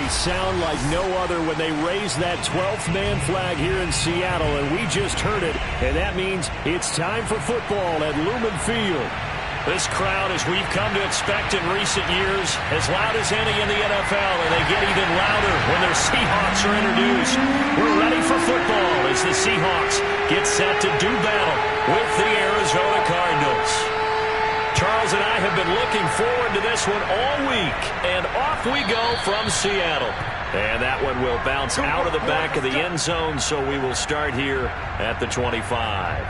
sound like no other when they raise that 12th man flag here in Seattle, and we just heard it, and that means it's time for football at Lumen Field. This crowd, as we've come to expect in recent years, as loud as any in the NFL, and they get even louder when their Seahawks are introduced. We're ready for football as the Seahawks get set to do battle with the Arizona Cardinals. Charles and I have been looking forward to this one all week, and off we go from Seattle. And that one will bounce out of the back of the end zone, so we will start here at the 25.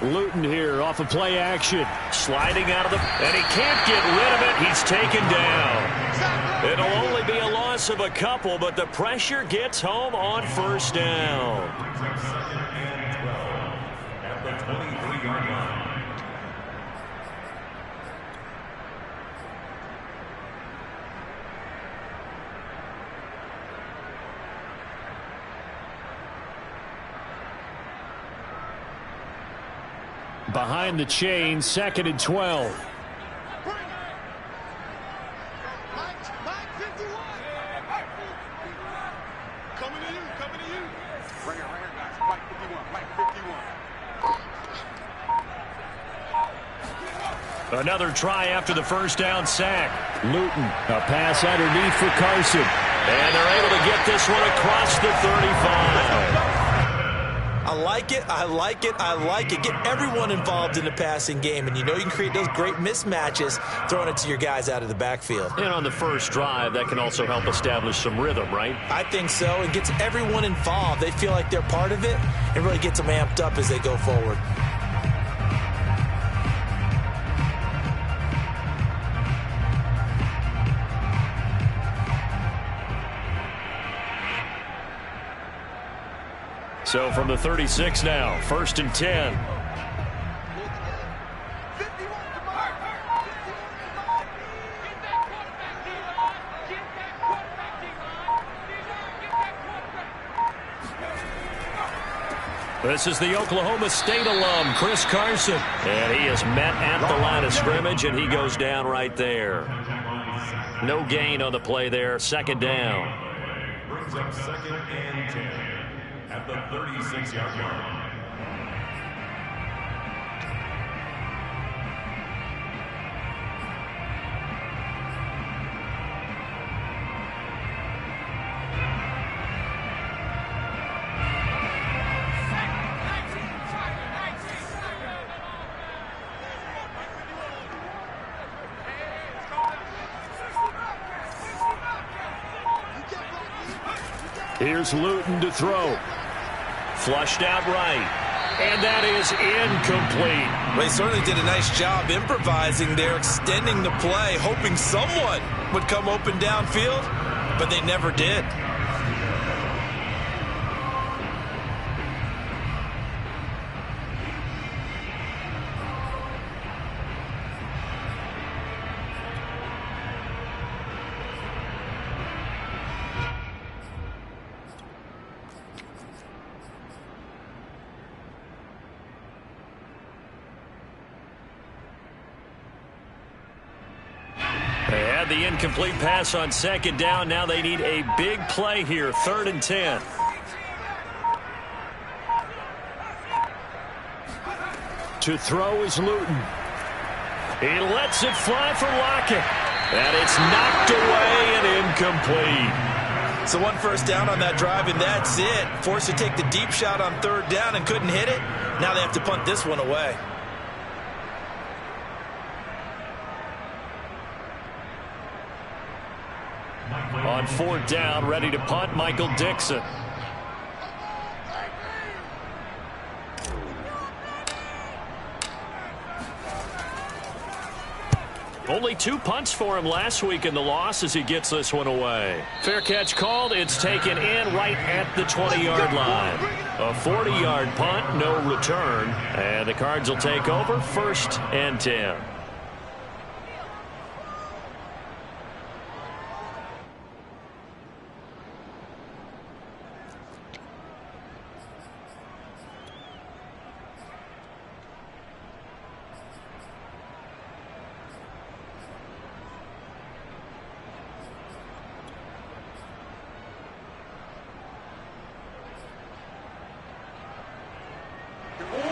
Luton here off of play action. Sliding out of the... and he can't get rid of it. He's taken down. It'll only be a loss of a couple, but the pressure gets home on first down. At the 23-yard line. Behind the chain, 2nd and 12. Another try after the first down sack. Luton, a pass underneath for Carson. And they're able to get this one across the 35. I like it, I like it, I like it. Get everyone involved in the passing game, and you know you can create those great mismatches throwing it to your guys out of the backfield. And on the first drive, that can also help establish some rhythm, right? I think so. It gets everyone involved. They feel like they're part of it. It really gets them amped up as they go forward. So from the 36 now, 1st and 10. This is the Oklahoma State alum, Chris Carson. And he is met at the line of scrimmage, and he goes down right there. No gain on the play there, 2nd down. Brings up 2nd and 10. At the 36-yard line. Here's Luton to throw. Flushed out right. And that is incomplete. They certainly did a nice job improvising there, extending the play, hoping someone would come open downfield, but they never did. They had the incomplete pass on 2nd down. Now they need a big play here, 3rd and 10. To throw is Luton. He lets it fly for Lockett. And it's knocked away and incomplete. So 1 first down on that drive, and that's it. Forced to take the deep shot on 3rd down and couldn't hit it. Now they have to punt this one away. On 4th down, ready to punt, Michael Dixon. Only 2 punts for him last week in the loss as he gets this one away. Fair catch called. It's taken in right at the 20-yard line. A 40-yard punt, no return. And the Cards will take over 1st and 10.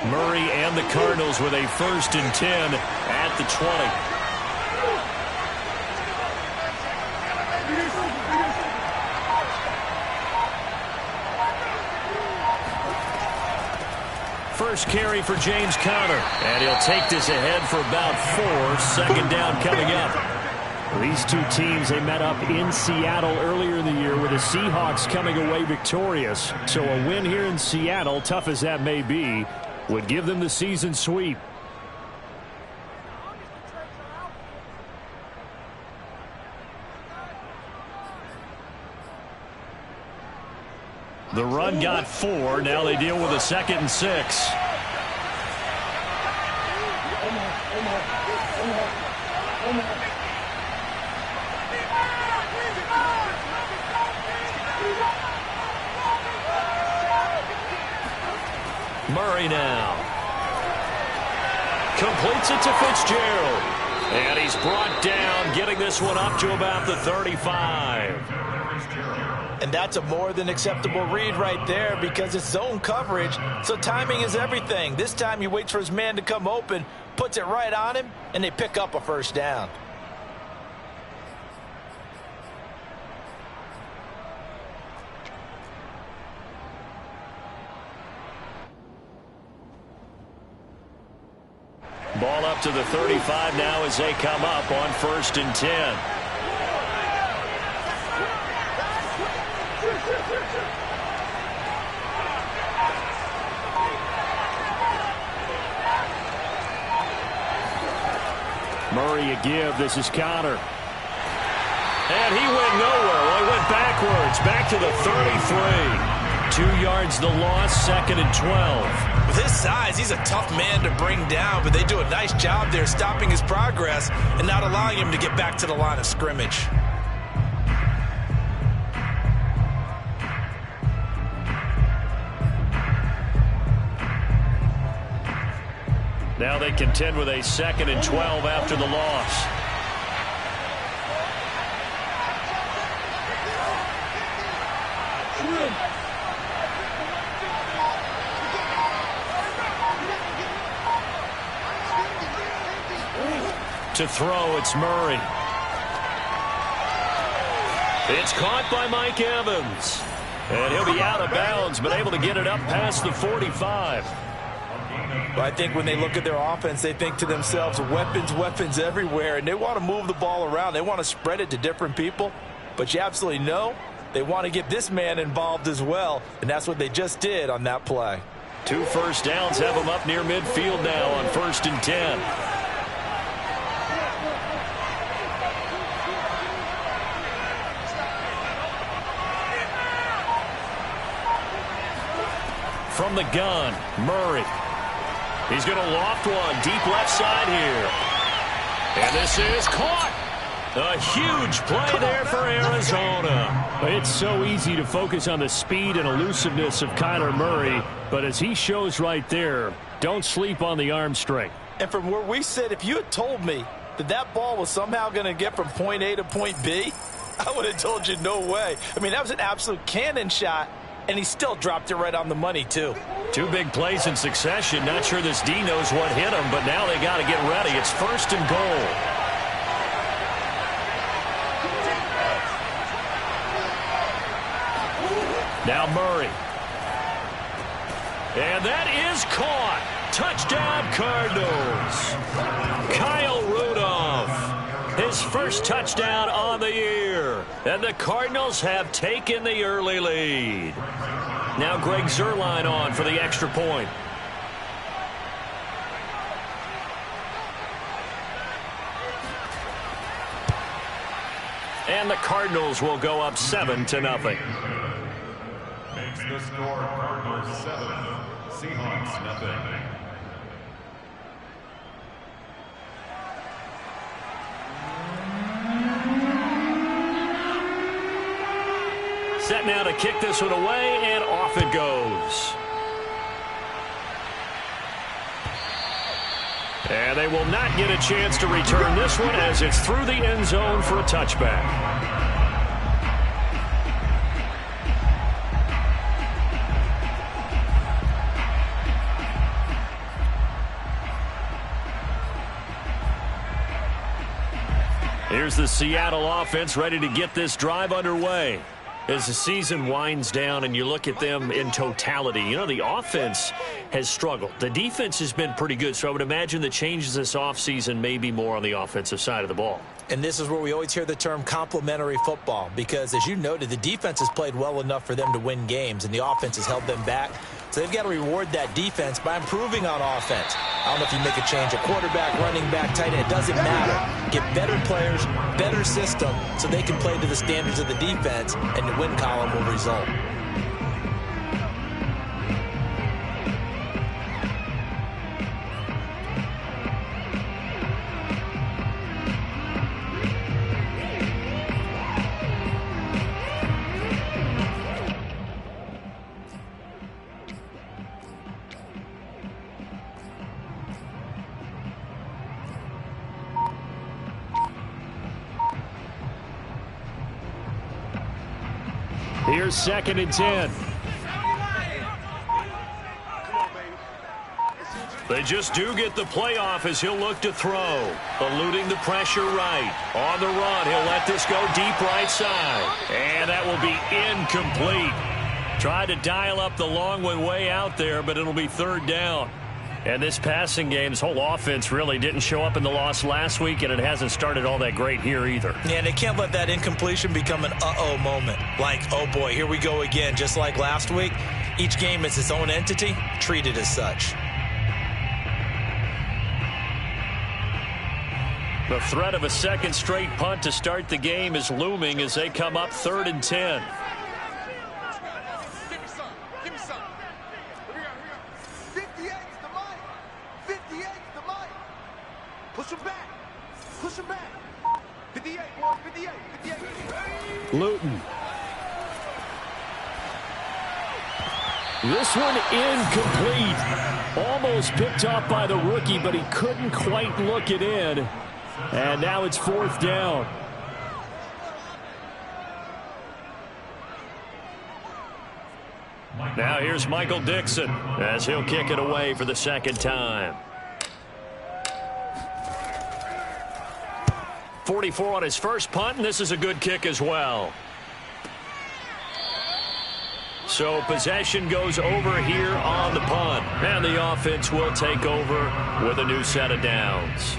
Murray and the Cardinals with a 1st and 10 at the 20. First carry for James Conner, and he'll take this ahead for about 4. 2nd down coming up. These two teams, they met up in Seattle earlier in the year with the Seahawks coming away victorious. So a win here in Seattle, tough as that may be, would give them the season sweep. The run got 4. Now they deal with a 2nd and 6. Murray now. Completes it to Fitzgerald. And he's brought down, getting this one up to about the 35. And that's a more than acceptable read right there because it's zone coverage, so timing is everything. This time he waits for his man to come open, puts it right on him, and they pick up a 1st down. Ball up to the 35 now as they come up on 1st and 10. Murray a give. This is Conner. And he went nowhere. Well, he went backwards. Back to the 33. 2 yards the loss, 2nd and 12. With his size, he's a tough man to bring down, but they do a nice job there stopping his progress and not allowing him to get back to the line of scrimmage. Now they contend with a 2nd and 12 after the loss. To throw, it's Murray. It's caught by Mike Evans. And he'll be out of bounds, but able to get it up past the 45. But I think when they look at their offense, they think to themselves, weapons, weapons everywhere, and they want to move the ball around. They want to spread it to different people, but you absolutely know they want to get this man involved as well, and that's what they just did on that play. 2 first downs have them up near midfield now on 1st and 10. From the gun, Murray. He's going to loft one deep left side here. And this is caught. A huge play there for Arizona. It's so easy to focus on the speed and elusiveness of Kyler Murray, but as he shows right there, don't sleep on the arm strength. And from where we sit, if you had told me that that ball was somehow going to get from point A to point B, I would have told you no way. I mean, that was an absolute cannon shot, and he still dropped it right on the money, too. 2 big plays in succession. Not sure this D knows what hit him, but now they got to get ready. It's 1st and goal. Now Murray. And that is caught. Touchdown, Cardinals. Kyle Rudolph. His first touchdown on the year. And the Cardinals have taken the early lead. Now Greg Zuerlein on for the extra point. And the Cardinals will go up 7-0. Makes the score Cardinals 7, Seahawks nothing. Set now to kick this one away, and off it goes. And they will not get a chance to return this one as it's through the end zone for a touchback. Here's the Seattle offense ready to get this drive underway. As the season winds down and you look at them in totality, you know, the offense has struggled. The defense has been pretty good, so I would imagine the changes this offseason may be more on the offensive side of the ball. And this is where we always hear the term complementary football because, as you noted, the defense has played well enough for them to win games, and the offense has held them back. So they've got to reward that defense by improving on offense. I don't know if you make a change at quarterback, running back, tight end. It doesn't matter. Get better players, better system, so they can play to the standards of the defense, and the win column will result. Here's 2nd and 10. They just do get the playoff as he'll look to throw. Eluding the pressure right. On the run, he'll let this go deep right side. And that will be incomplete. Tried to dial up the long one way out there, but it'll be 3rd down. And this passing game, this whole offense really didn't show up in the loss last week, and it hasn't started all that great here either. Yeah, and they can't let that incompletion become an uh-oh moment. Like, oh boy, here we go again. Just like last week, each game is its own entity, treated as such. The threat of a second straight punt to start the game is looming as they come up 3rd and 10. Luton. This one incomplete. Almost picked off by the rookie, but he couldn't quite look it in. And now it's 4th down. Now here's Michael Dixon as he'll kick it away for the 2nd time. 44 on his first punt, and this is a good kick as well. So possession goes over here on the punt, and the offense will take over with a new set of downs.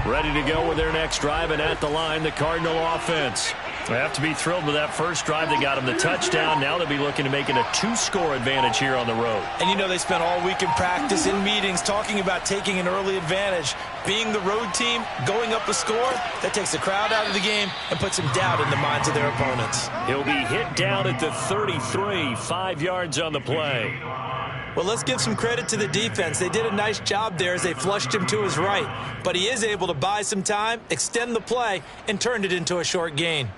Ready to go with their next drive, and at the line, the Cardinal offense. They have to be thrilled with that first drive. They got them the touchdown. Now they'll be looking to make it a 2-score advantage here on the road. And you know they spent all week in practice, in meetings, talking about taking an early advantage. Being the road team, going up a score, that takes the crowd out of the game and puts some doubt in the minds of their opponents. He'll be hit down at the 33, 5 yards on the play. Well, let's give some credit to the defense. They did a nice job there as they flushed him to his right. But he is able to buy some time, extend the play, and turned it into a short gain.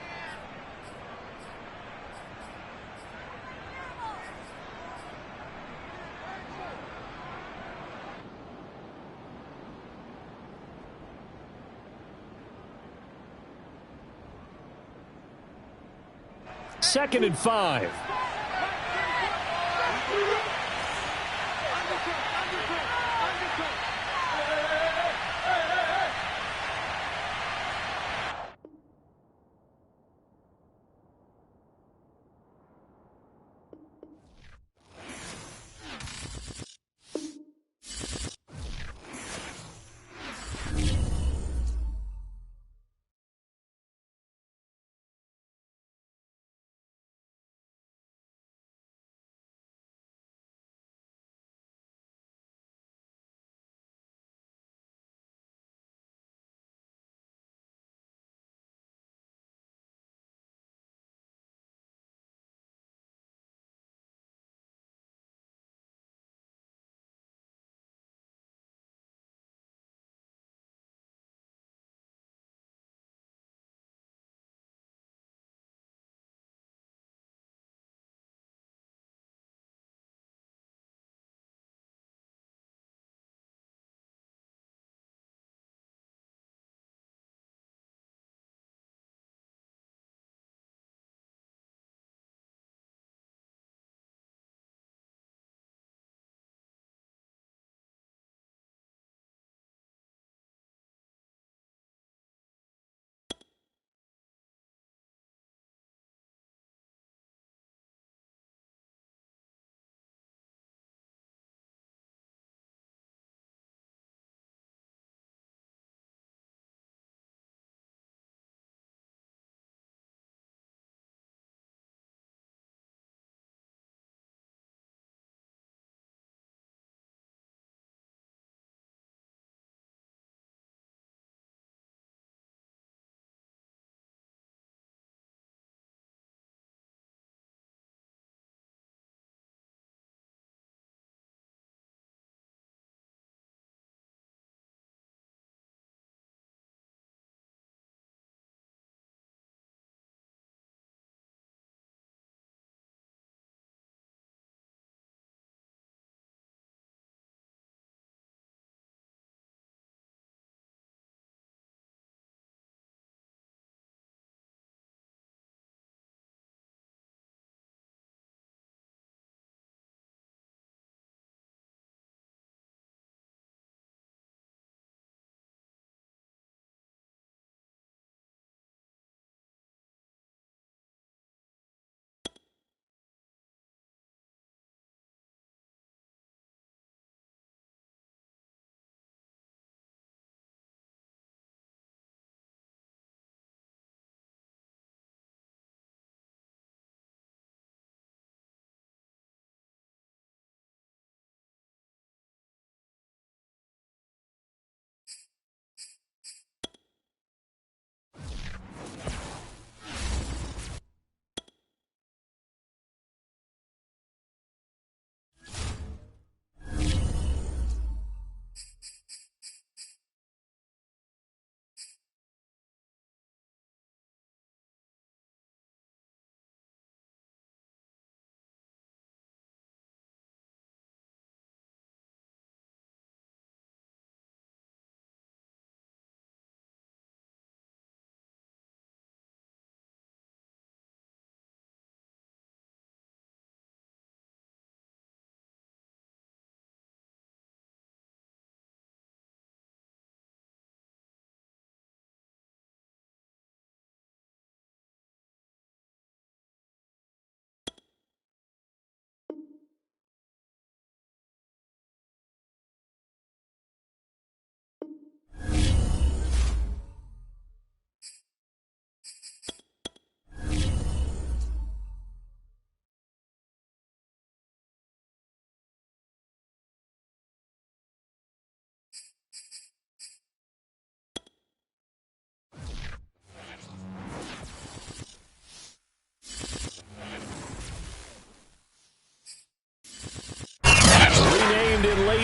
Second and 5.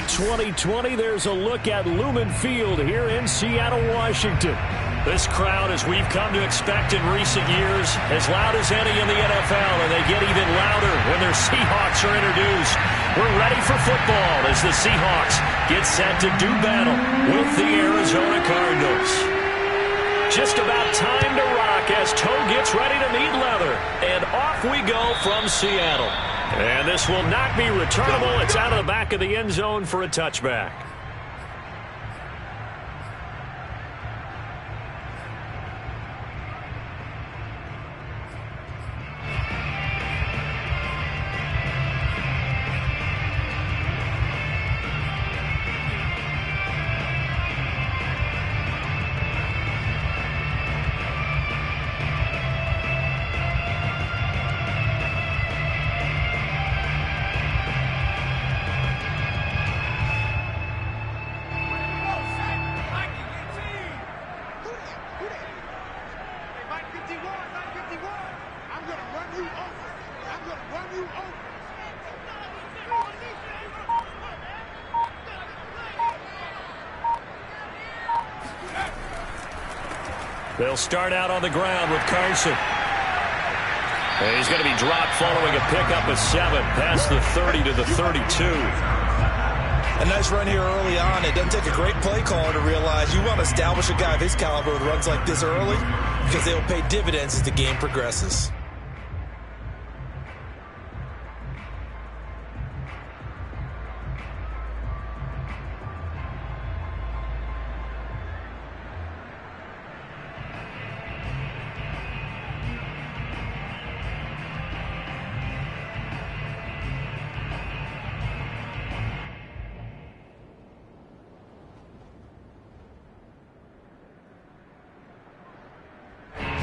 2020, there's a look at Lumen Field here in Seattle, Washington. This crowd, as we've come to expect in recent years, as loud as any in the NFL, and they get even louder when their Seahawks are introduced. We're ready for football as the Seahawks get set to do battle with the Arizona Cardinals. Just about time to rock as toe gets ready to meet leather. And off we go from Seattle. And this will not be returnable. It's out of the back of the end zone for a touchback. They'll start out on the ground with Carson. And he's going to be dropped following a pickup of 7 past the 30 to the 32. A nice run here early on. It doesn't take a great play caller to realize you want to establish a guy of his caliber with runs like this early because they will pay dividends as the game progresses.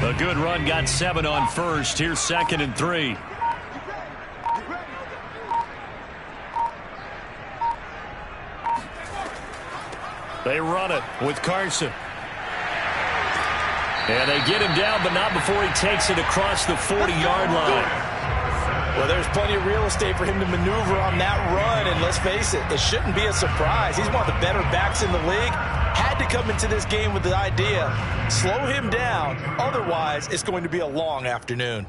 A good run, got 7 on first. Here's 2nd and 3. They run it with Carson. And they get him down, but not before he takes it across the 40-yard line. Well, there's plenty of real estate for him to maneuver on that run, and let's face it, it shouldn't be a surprise. He's one of the better backs in the league. Had to come into this game with the idea, slow him down, otherwise it's going to be a long afternoon.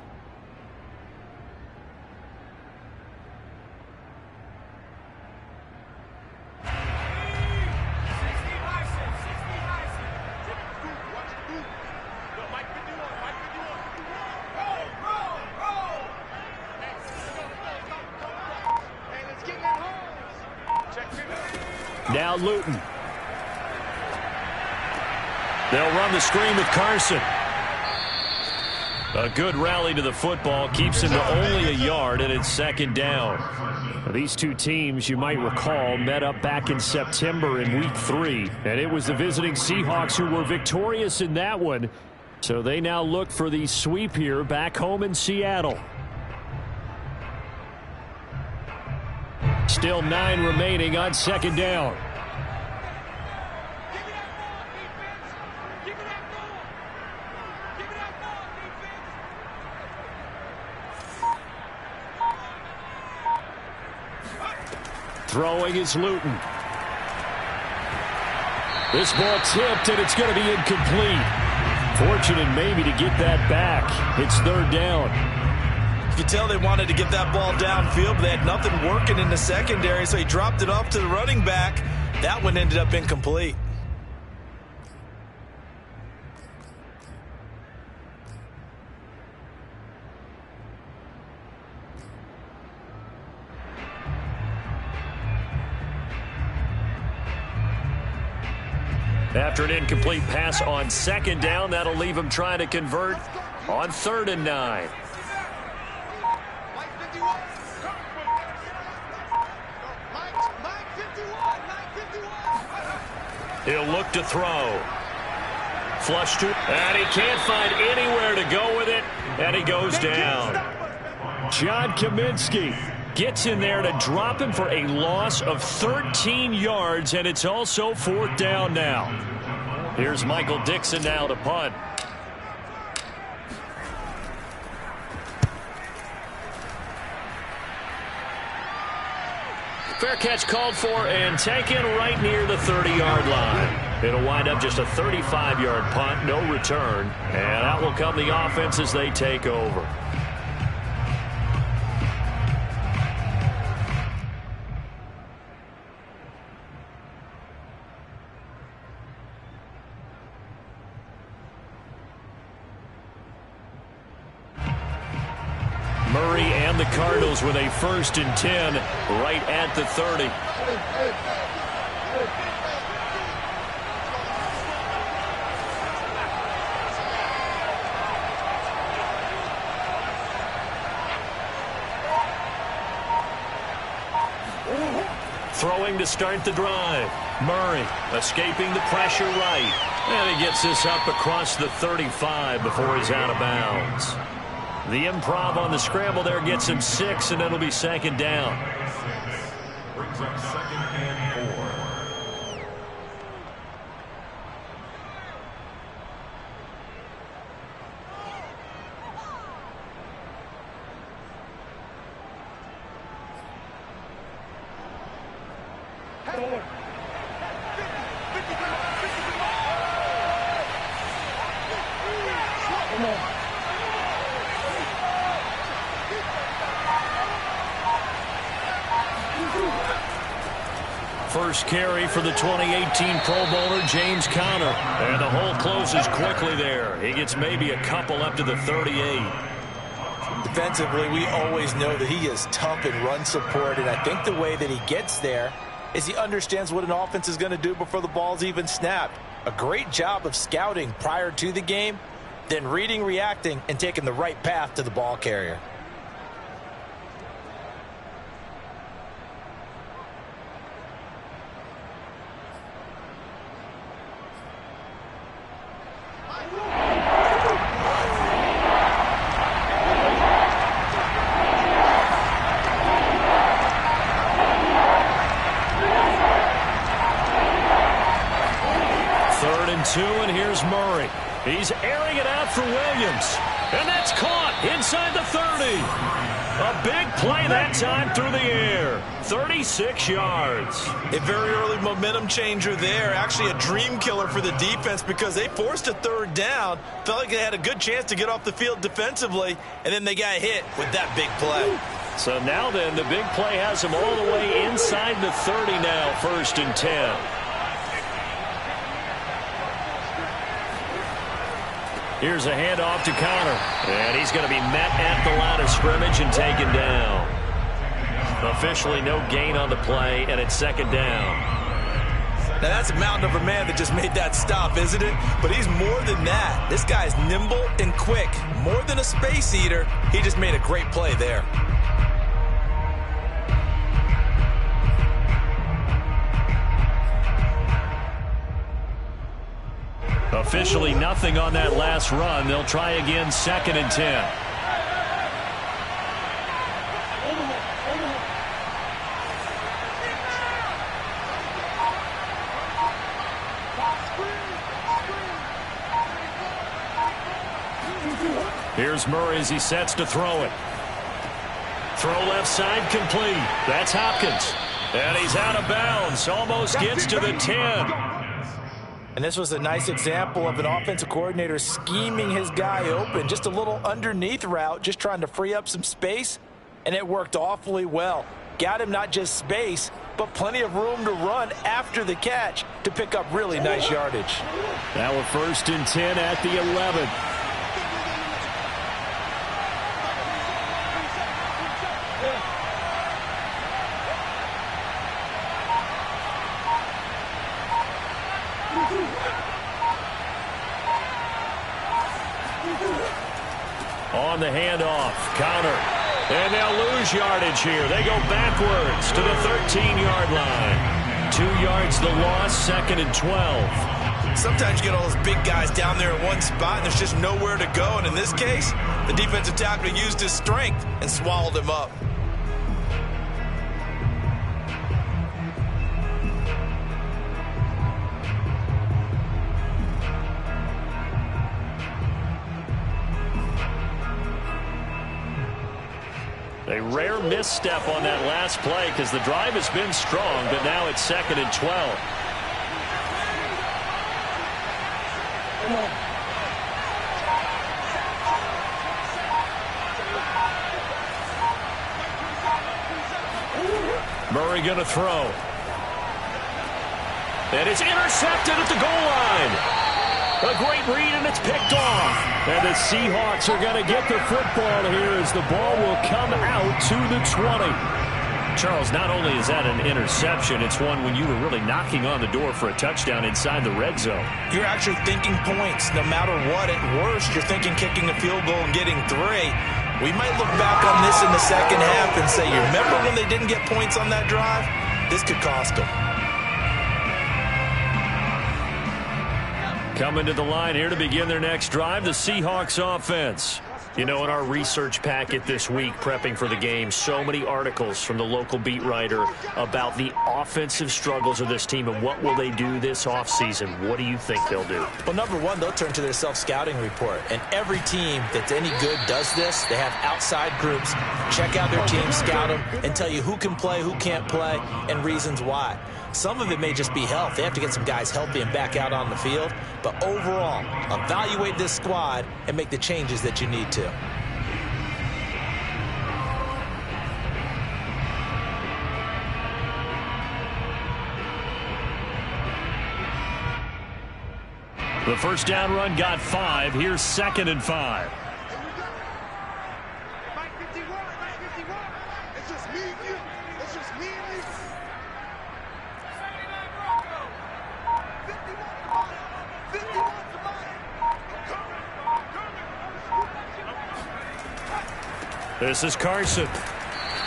Now Luton. They'll run the screen with Carson. A good rally to the football keeps him to only a yard, and it's 2nd down. These two teams, you might recall, met up back in September in Week 3, and it was the visiting Seahawks who were victorious in that one. So they now look for the sweep here back home in Seattle. Still 9 remaining on 2nd down. Throwing is Luton. This ball tipped, and it's going to be incomplete. Fortunate maybe to get that back. It's 3rd down. You can tell they wanted to get that ball downfield, but they had nothing working in the secondary, so he dropped it off to the running back. That one ended up incomplete. After an incomplete pass on 2nd down, that'll leave him trying to convert on 3rd and 9. He'll look to throw. Flush to, and he can't find anywhere to go with it, and he goes down. John Kaminsky gets in there to drop him for a loss of 13 yards, and it's also 4th down now. Here's Michael Dixon now to punt. Fair catch called for and taken right near the 30-yard line. It'll wind up just a 35-yard punt, no return. And out will come the offense as they take over. Murray and the Cardinals with a 1st and 10 right at the 30. Throwing to start the drive. Murray escaping the pressure right. And he gets this up across the 35 before he's out of bounds. The improv on the scramble there gets him 6, and it'll be 2nd down. Brings up 2nd and 4. First carry for the 2018 Pro Bowler, James Conner. And the hole closes quickly there. He gets maybe a couple up to the 38. Defensively, we always know that he is tough in run support, and I think the way that he gets there is he understands what an offense is going to do before the ball's even snapped. A great job of scouting prior to the game, then reading, reacting, and taking the right path to the ball carrier. And here's Murray. He's airing it out for Williams. And that's caught inside the 30. A big play that time through the air. 36 yards. A very early momentum changer there. Actually a dream killer for the defense because they forced a 3rd down. Felt like they had a good chance to get off the field defensively. And then they got hit with that big play. So now then, the big play has them all the way inside the 30 now. 1st and 10. Here's a handoff to Conner. And he's going to be met at the line of scrimmage and taken down. Officially no gain on the play, and it's 2nd down. Now that's a mountain of a man that just made that stop, isn't it? But he's more than that. This guy's nimble and quick. More than a space eater, he just made a great play there. Officially nothing on that last run. They'll try again, 2nd and 10. Here's Murray as he sets to throw it. Throw left side complete. That's Hopkins. And he's out of bounds. Almost gets to the 10. And this was a nice example of an offensive coordinator scheming his guy open. Just a little underneath route, just trying to free up some space. And it worked awfully well. Got him not just space, but plenty of room to run after the catch to pick up really nice yardage. Now a 1st and 10 at the 11. On the handoff, Conner. And they'll lose yardage here. They go backwards to the 13-yard line. 2 yards the loss, 2nd and 12. Sometimes you get all those big guys down there in one spot, and there's just nowhere to go. And in this case, the defensive tackle used his strength and swallowed him up. A rare misstep on that last play because the drive has been strong, but now it's 2nd and 12. Murray going to throw. And it's intercepted at the goal line. A great read, and it's picked off. And the Seahawks are going to get the football here as the ball will come out to the 20. Charles, not only is that an interception, it's one when you were really knocking on the door for a touchdown inside the red zone. You're actually thinking points. No matter what, at worst, you're thinking kicking a field goal and getting 3. We might look back on this in the second half and say, you remember when they didn't get points on that drive? This could cost them. Coming to the line here to begin their next drive, the Seahawks offense. You know, in our research packet this week, prepping for the game, so many articles from the local beat writer about the offensive struggles of this team and what will they do this offseason. What do you think they'll do? Well, number one, they'll turn to their self-scouting report. And every team that's any good does this. They have outside groups. Check out their team, scout them, and tell you who can play, who can't play, and reasons why. Some of it may just be health. They have to get some guys healthy and back out on the field. But overall, evaluate this squad and make the changes that you need to. The first down run got 5. Here's 2nd and 5. This is Carson.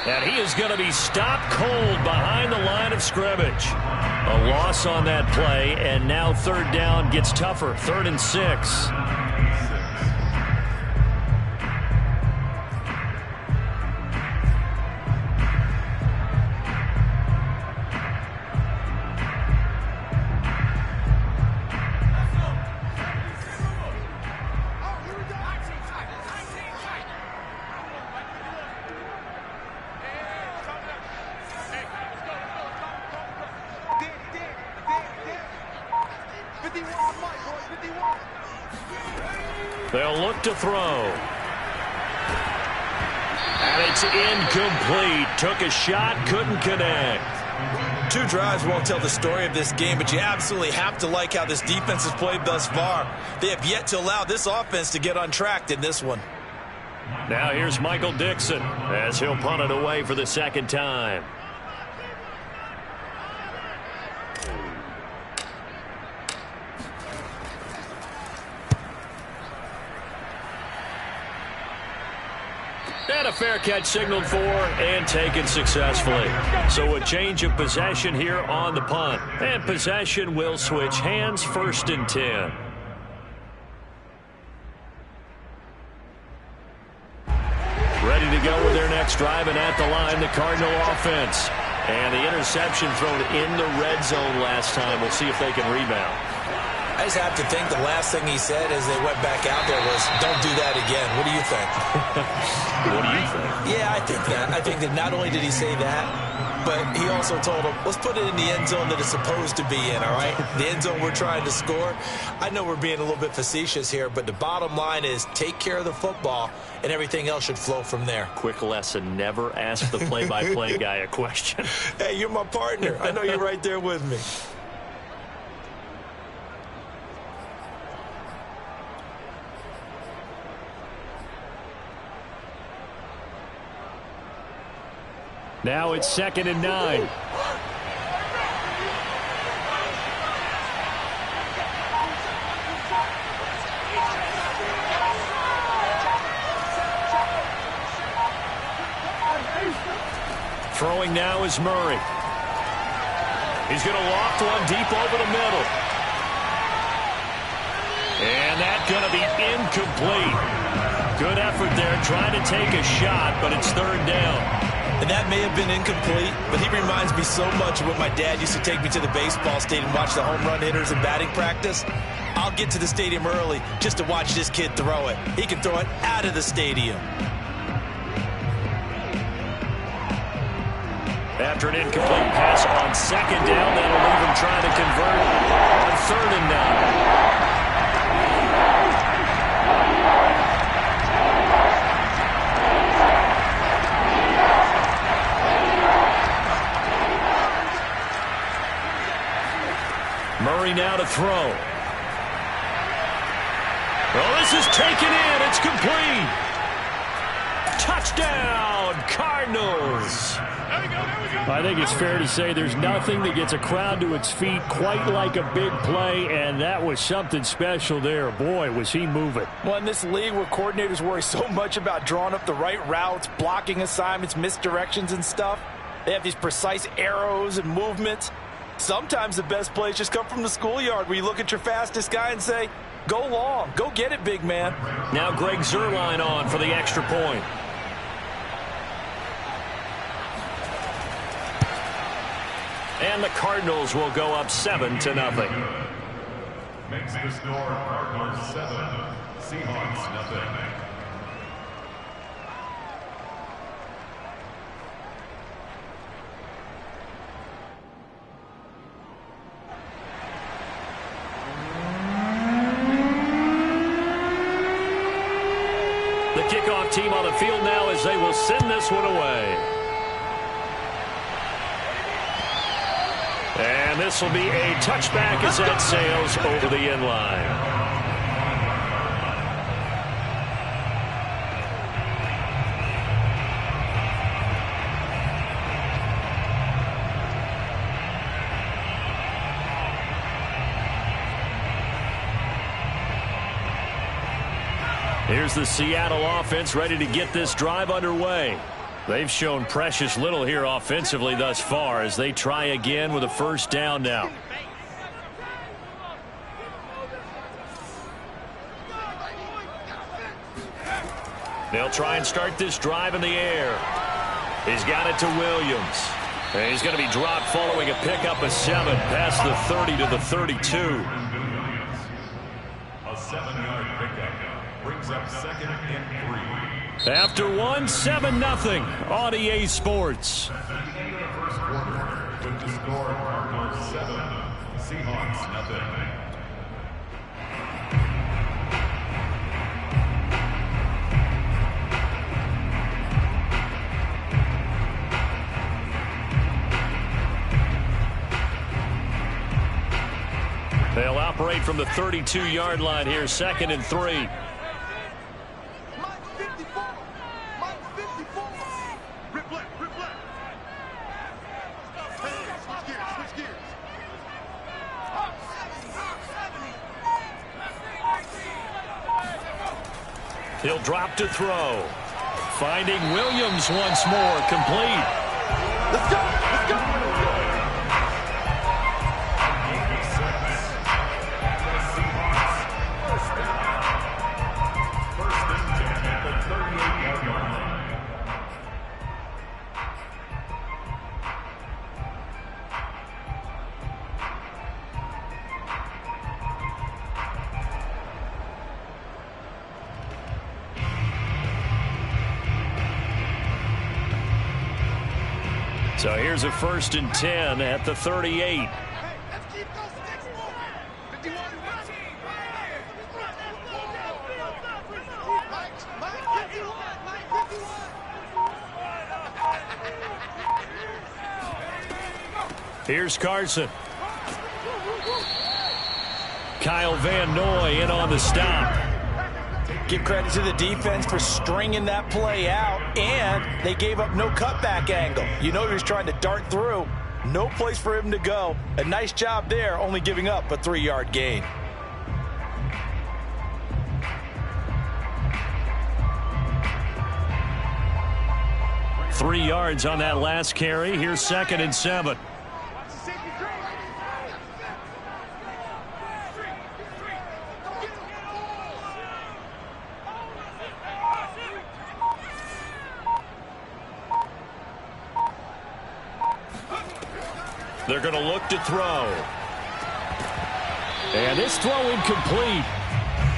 And he is going to be stopped cold behind the line of scrimmage. A loss on that play, and now 3rd down gets tougher. 3rd and 6. They'll look to throw. And it's incomplete. Took a shot, couldn't connect. 2 drives won't tell the story of this game, but you absolutely have to like how this defense has played thus far. They have yet to allow this offense to get on track in this one. Now here's Michael Dixon as he'll punt it away for the 2nd time. And a fair catch signaled for and taken successfully. So a change of possession here on the punt. And possession will switch hands. 1st and 10. Ready to go with their next drive, and at the line, the Cardinal offense. And the interception thrown in the red zone last time. We'll see if they can rebound. I just have to think the last thing he said as they went back out there was, don't do that again. What do you think? What do you think? Yeah, I think that. I think that not only did he say that, but he also told them, let's put it in the end zone that it's supposed to be in, all right? The end zone we're trying to score. I know we're being a little bit facetious here, but the bottom line is take care of the football, and everything else should flow from there. Quick lesson, never ask the play-by-play guy a question. Hey, you're my partner. I know you're right there with me. Now it's 2nd and 9. Throwing now is Murray. He's going to loft one deep over the middle. And that's going to be incomplete. Good effort there trying to take a shot, but it's 3rd down. And that may have been incomplete, but he reminds me so much of when my dad used to take me to the baseball stadium and watch the home run hitters in batting practice. I'll get to the stadium early just to watch this kid throw it. He can throw it out of the stadium. After an incomplete pass on second down, that'll leave him trying to convert on 3rd and 9. Murray now to throw. Well, this is taken in. It's complete. Touchdown, Cardinals. I think it's fair to say there's nothing that gets a crowd to its feet quite like a big play, and that was something special there. Boy, was he moving. Well, in this league where coordinators worry so much about drawing up the right routes, blocking assignments, misdirections and stuff, they have these precise arrows and movements. Sometimes the best plays just come from the schoolyard where you look at your fastest guy and say, go long, go get it, big man. Now Greg Zuerlein on for the extra point. And the Cardinals will go up 7-0. Makes the score Cardinals 7, Seahawks nothing. The kickoff team on the field now as they will send this one away. And this will be a touchback as that sails over the end line. Here's the Seattle offense ready to get this drive underway. They've shown precious little here offensively thus far as they try again with a first down now. They'll try and start this drive in the air. He's got it to Williams. And he's going to be dropped following a pickup of 7 past the 30 to the 32. A 7-yard pickup brings up 2nd and 3. After 7-0 on EA Sports. At the end of the first quarter, with the score Cardinals 7, Seahawks nothing. They'll operate from the 32-yard line here, 2nd and 3. He'll drop to throw. Finding Williams once more, complete. Let's go! Let's go! So here's a 1st and 10 at the 38. Here's Carson. Kyle Van Noy in on the stop. Give credit to the defense for stringing that play out, and they gave up no cutback angle. You know he was trying to dart through. No place for him to go. A nice job there, only giving up a 3-yard gain. Three yards on that last carry. Here's 2nd and 7. They're going to look to throw. And this throw incomplete.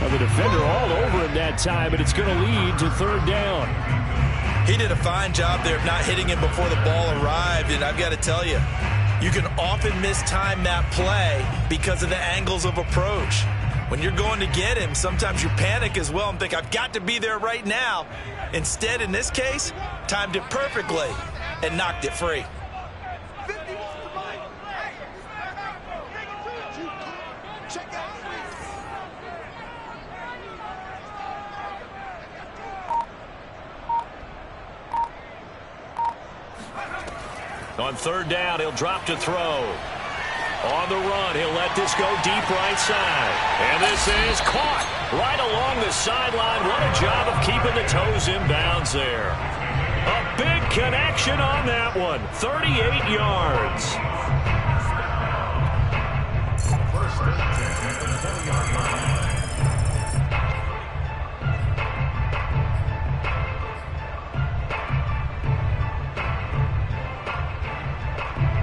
Well, the defender all over him that time, but it's going to lead to 3rd down. He did a fine job there of not hitting him before the ball arrived, and I've got to tell you, you can often mistime that play because of the angles of approach. When you're going to get him, sometimes you panic as well and think, I've got to be there right now. Instead, in this case, timed it perfectly and knocked it free. On third down, he'll drop to throw. On the run, he'll let this go deep right side. And this is caught right along the sideline. What a job of keeping the toes in bounds there. A big connection on that one. 38 yards. First and 10 at the 20-yard line.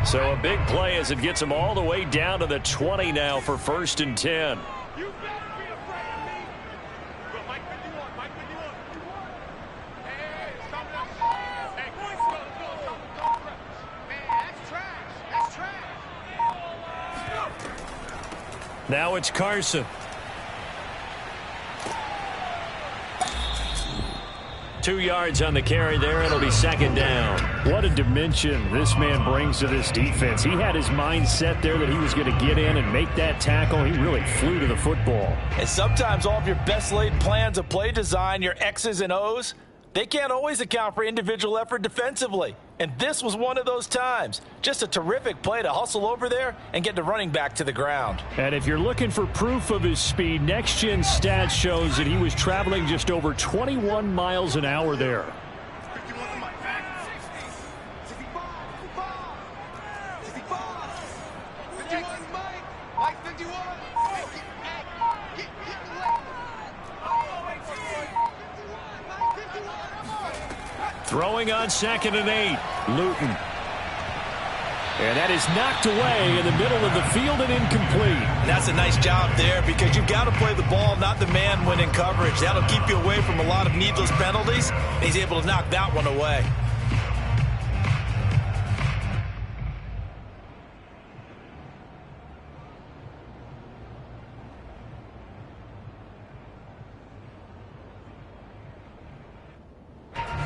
So a big play as it gets him all the way down to the 20 now for first and 10. You better be afraid of me. Go, Mike 51, Mike 51. Hey, it's coming up. Hey, go. Man, that's trash. That's trash. Now it's Carson. 2 yards on the carry there. It'll be second down. What a dimension this man brings to this defense. He had his mind set there that he was going to get in and make that tackle. He really flew to the football. And sometimes all of your best laid plans of play design, your X's and O's, they can't always account for individual effort defensively. And this was one of those times. Just a terrific play to hustle over there and get the running back to the ground. And if you're looking for proof of his speed, Next Gen Stats shows that he was traveling just over 21 miles an hour there. 51 to Mike. 65. 51 Mike. Mike 51. Get late. Throwing on second and 8. Luton. And that is knocked away in the middle of the field and incomplete. And that's a nice job there because you've got to play the ball, not the man when in coverage. That'll keep you away from a lot of needless penalties. And he's able to knock that one away.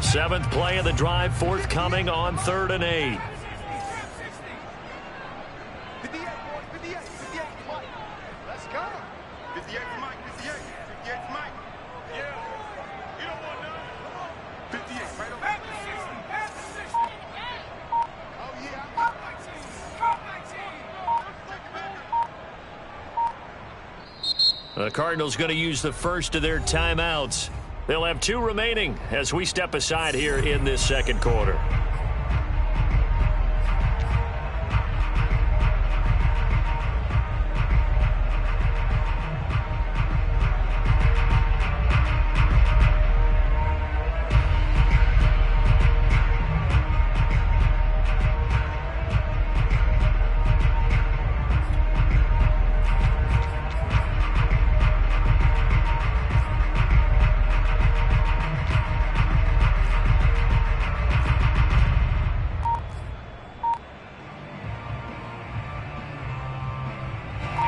Seventh play of the drive forthcoming on third and 8. 58, boys. 58 for Mike. Let's go. 58 for Mike. 58 for Mike. Yeah. You don't want none. 58 right over. Back to 60. Back to 60. Oh, yeah. Come 19. Come 19. The Cardinals going to use the first of their timeouts. They'll have 2 remaining as we step aside here in this second quarter.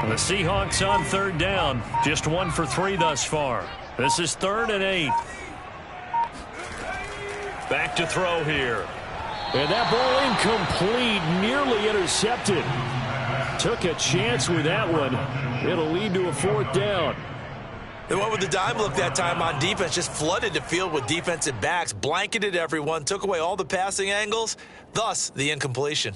The Seahawks on third down. Just 1 for 3 thus far. This is third and 8. Back to throw here. And that ball incomplete, nearly intercepted. Took a chance with that one. It'll lead to a fourth down. They went with the dime look that time on defense, just flooded the field with defensive backs, blanketed everyone, took away all the passing angles, thus the incompletion.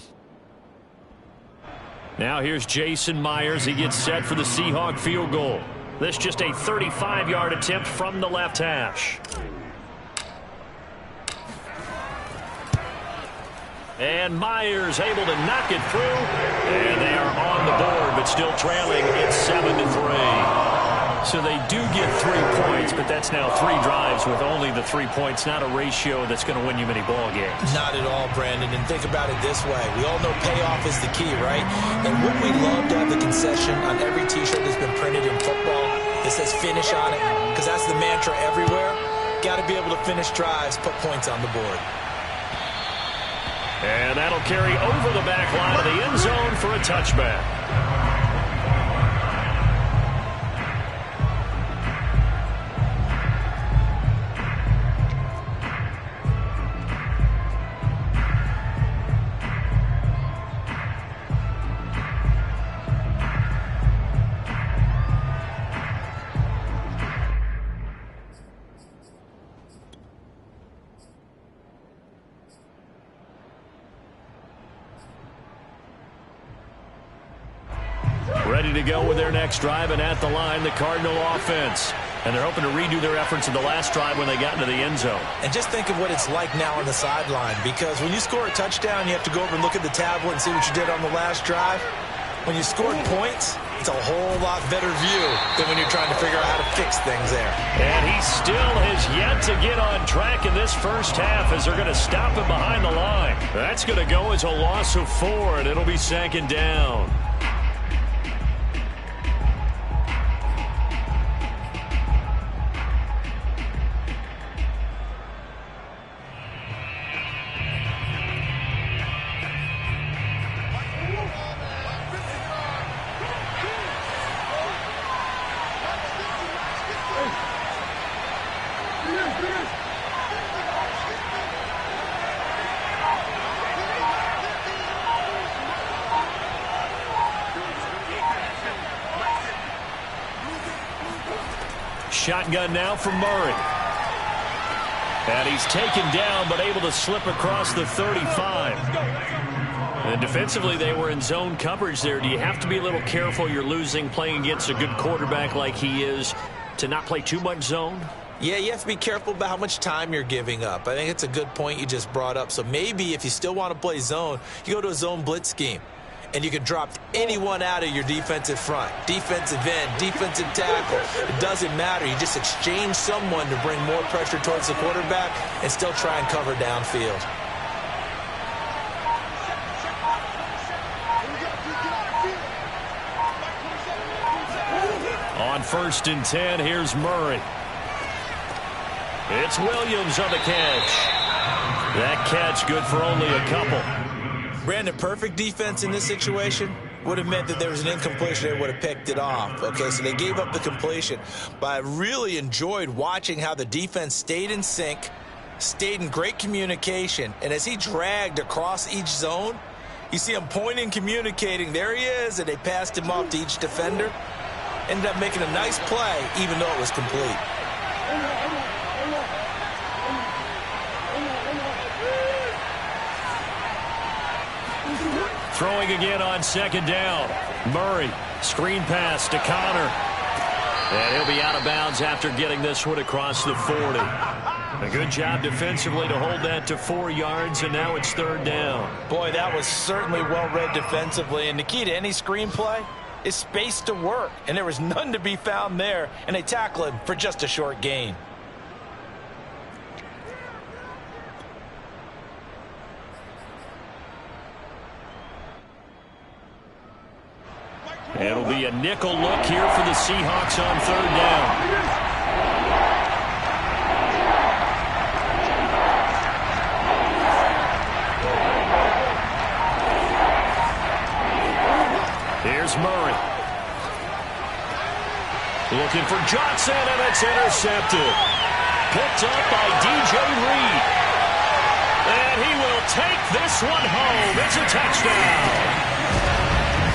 Now here's Jason Myers. He gets set for the Seahawk field goal. This just a 35-yard attempt from the left hash. And Myers able to knock it through. And they are on the board, but still trailing. It's 7-3. So they do get 3 points, but that's now 3 drives with only the 3 points, not a ratio that's going to win you many ball games. Not at all, Brandon. And think about it this way. We all know payoff is the key, right? And wouldn't we love to have the concession on every T-shirt that's been printed in football that says finish on it? Because that's the mantra everywhere. got to be able to finish drives, put points on the board. And that'll carry over the back line of the end zone for a touchback. Ready to go with their next drive, and at the line, the Cardinal offense. And they're hoping to redo their efforts in the last drive when they got into the end zone. And just think of what it's like now on the sideline, because when you score a touchdown, you have to go over and look at the tablet and see what you did on the last drive. When you scored points, it's a whole lot better view than when you're trying to figure out how to fix things there. And he still has yet to get on track in this first half as they're going to stop him behind the line. That's going to go as a loss of 4, and it'll be 2nd down. Shotgun now from Murray. And he's taken down, but able to slip across the 35. And defensively, they were in zone coverage there. Do you have to be a little careful? You're losing playing against a good quarterback like he is to not play too much zone? Yeah, you have to be careful about how much time you're giving up. I think it's a good point you just brought up. So maybe if you still want to play zone, you go to a zone blitz scheme. And you can drop anyone out of your defensive front, defensive end, defensive tackle. It doesn't matter. You just exchange someone to bring more pressure towards the quarterback and still try and cover downfield. On 1st and 10, here's Murray. It's Williams on the catch. That catch good for only a couple. Brandon, perfect defense in this situation would have meant that there was an incompletion. They would have picked it off. Okay, so they gave up the completion. But I really enjoyed watching how the defense stayed in sync, stayed in great communication. And as he dragged across each zone, you see him pointing, communicating. There he is, and they passed him off to each defender. Ended up making a nice play, even though it was complete. Throwing again on 2nd down. Murray, screen pass to Connor. And he'll be out of bounds after getting this one across the 40. A good job defensively to hold that to 4 yards, and now it's 3rd down. Boy, that was certainly well read defensively. And the key to any screenplay is space to work. And there was none to be found there, and they tackle him for just a short gain. It'll be a nickel look here for the Seahawks on 3rd down. Here's Murray. Looking for Johnson, and it's intercepted. Picked up by DJ Reed. And he will take this one home. It's a touchdown.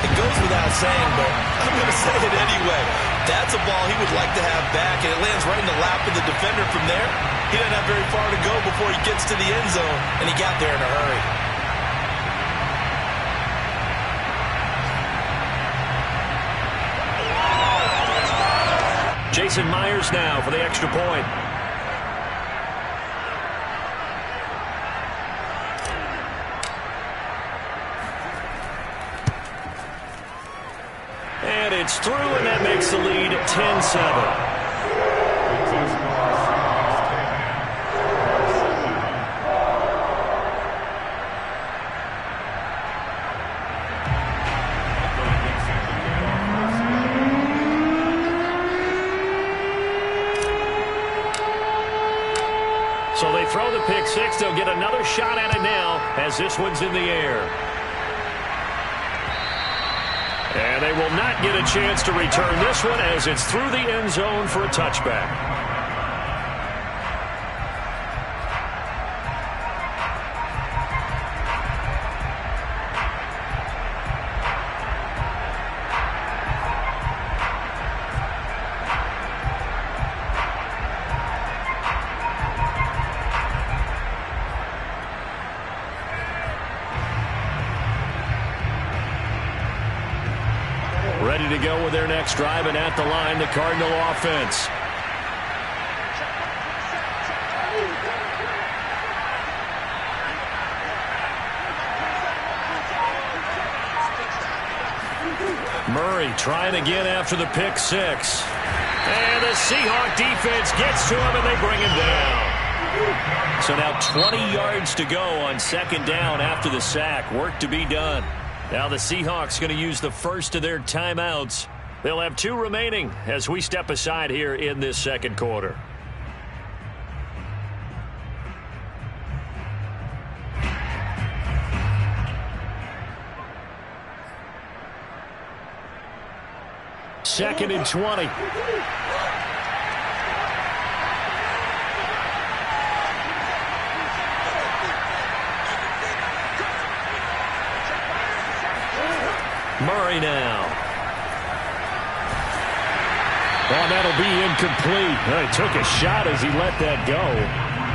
It goes without saying, but I'm going to say it anyway. That's a ball he would like to have back, and it lands right in the lap of the defender from there. He doesn't have very far to go before he gets to the end zone, and he got there in a hurry. Jason Myers now for the extra point. And it's through, and that makes the lead 10-7. throw the pick six. They'll get another shot at it now as this one's in the air. And they will not get a chance to return this one as it's through the end zone for a touchback. Ready to go with their next drive, and at the line, the Cardinal offense. Murray trying again after the pick six. And the Seahawks defense gets to him, and they bring him down. So now 20 yards to go on second down after the sack. Work to be done. Now the Seahawks going to use the first of their timeouts. They'll have 2 remaining as we step aside here in this second quarter. Second and 20. Murray now. Oh, that'll be incomplete. He took a shot as he let that go.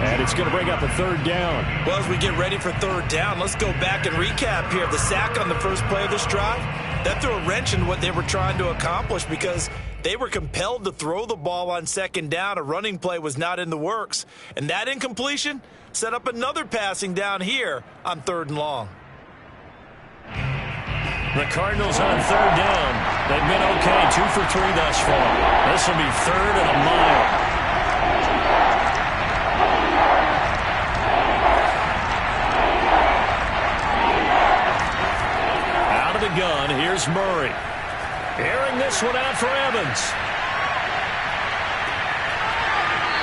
And it's going to bring up a third down. Well, as we get ready for third down, let's go back and recap here. The sack on the first play of this drive, that threw a wrench in what they were trying to accomplish because they were compelled to throw the ball on second down. A running play was not in the works. And that incompletion set up another passing down here on third and long. The Cardinals on third down. They've been okay, 2 for 3 thus far. This will be third and a mile. Out of the gun, here's Murray. Airing this one out for Evans.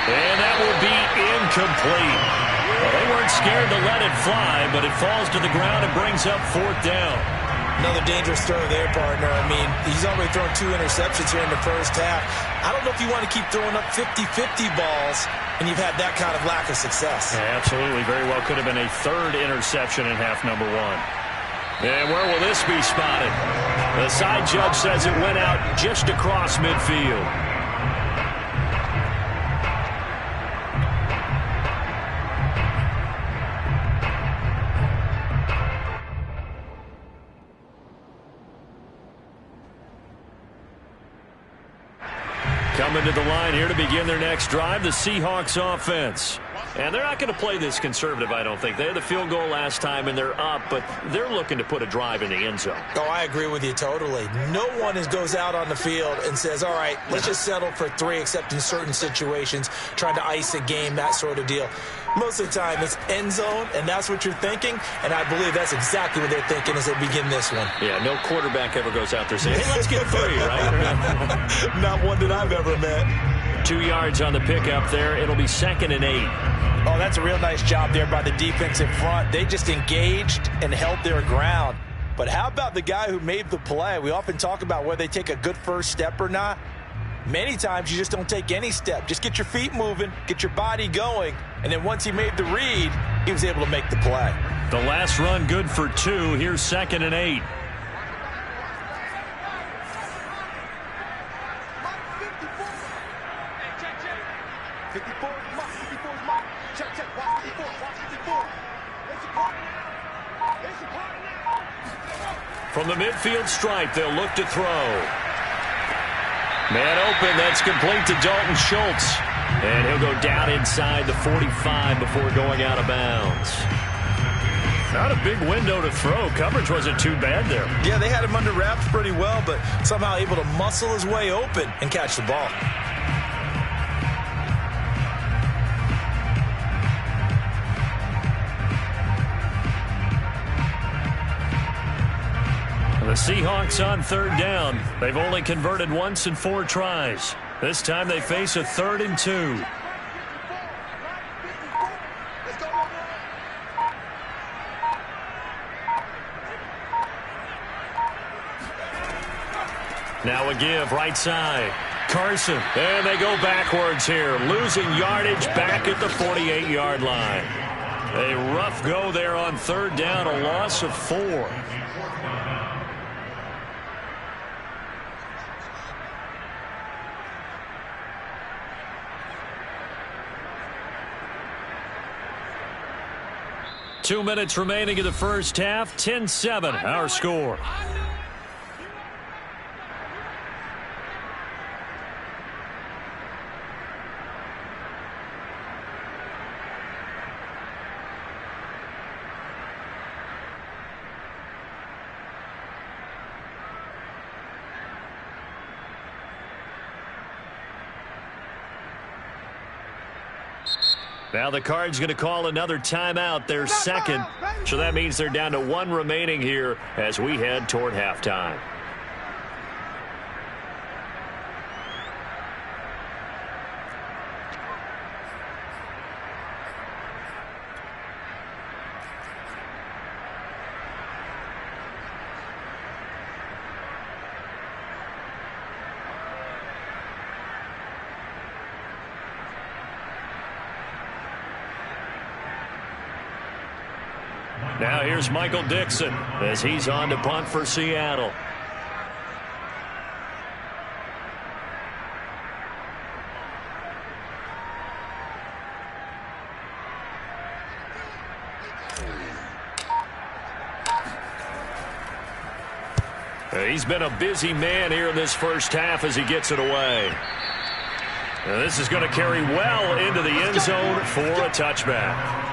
And that will be incomplete. Well, they weren't scared to let it fly, but it falls to the ground and brings up fourth down. Another dangerous throw there, partner. I mean, he's already thrown 2 interceptions here in the first half. I don't know if you want to keep throwing up 50-50 balls, and you've had that kind of lack of success. Yeah, absolutely. Very well could have been a third interception in half number 1. And where will this be spotted? The side judge says it went out just across midfield. Coming to the line here to begin their next drive, the Seahawks offense. And they're not going to play this conservative, I don't think. They had the field goal last time, and they're up, but they're looking to put a drive in the end zone. Oh, I agree with you totally. No one goes out on the field and says, all right, let's just settle for 3, except in certain situations, trying to ice a game, that sort of deal. Most of the time, it's end zone, and that's what you're thinking, and I believe that's exactly what they're thinking as they begin this one. Yeah, no quarterback ever goes out there saying, hey, let's get 3, right? Not one that I've ever met. 2 yards on the pickup there. It'll be second and 8. Oh, that's a real nice job there by the defense in front. They just engaged and held their ground. But how about the guy who made the play? We often talk about whether they take a good first step or not. Many times you just don't take any step. Just get your feet moving, get your body going, and then once he made the read, he was able to make the play. The last run good for 2. Here's second and 8. From the midfield stripe, they'll look to throw. Man open, that's complete to Dalton Schultz. And he'll go down inside the 45 before going out of bounds. Not a big window to throw. Coverage wasn't too bad there. Yeah, they had him under wraps pretty well, but somehow able to muscle his way open and catch the ball. The Seahawks on third down. They've only converted once in 4 tries. This time they face a 3rd and 2. Now a give right side. Carson. And they go backwards here. Losing yardage back at the 48-yard line. A rough go there on third down. A loss of 4. Two minutes remaining in the first half. 10-7 our score. Now the Cards going to call another timeout, their second. So that means they're down to 1 remaining here as we head toward halftime. Now here's Michael Dixon as he's on to punt for Seattle. He's been a busy man here in this first half as he gets it away. And this is going to carry well into the end zone for a touchback.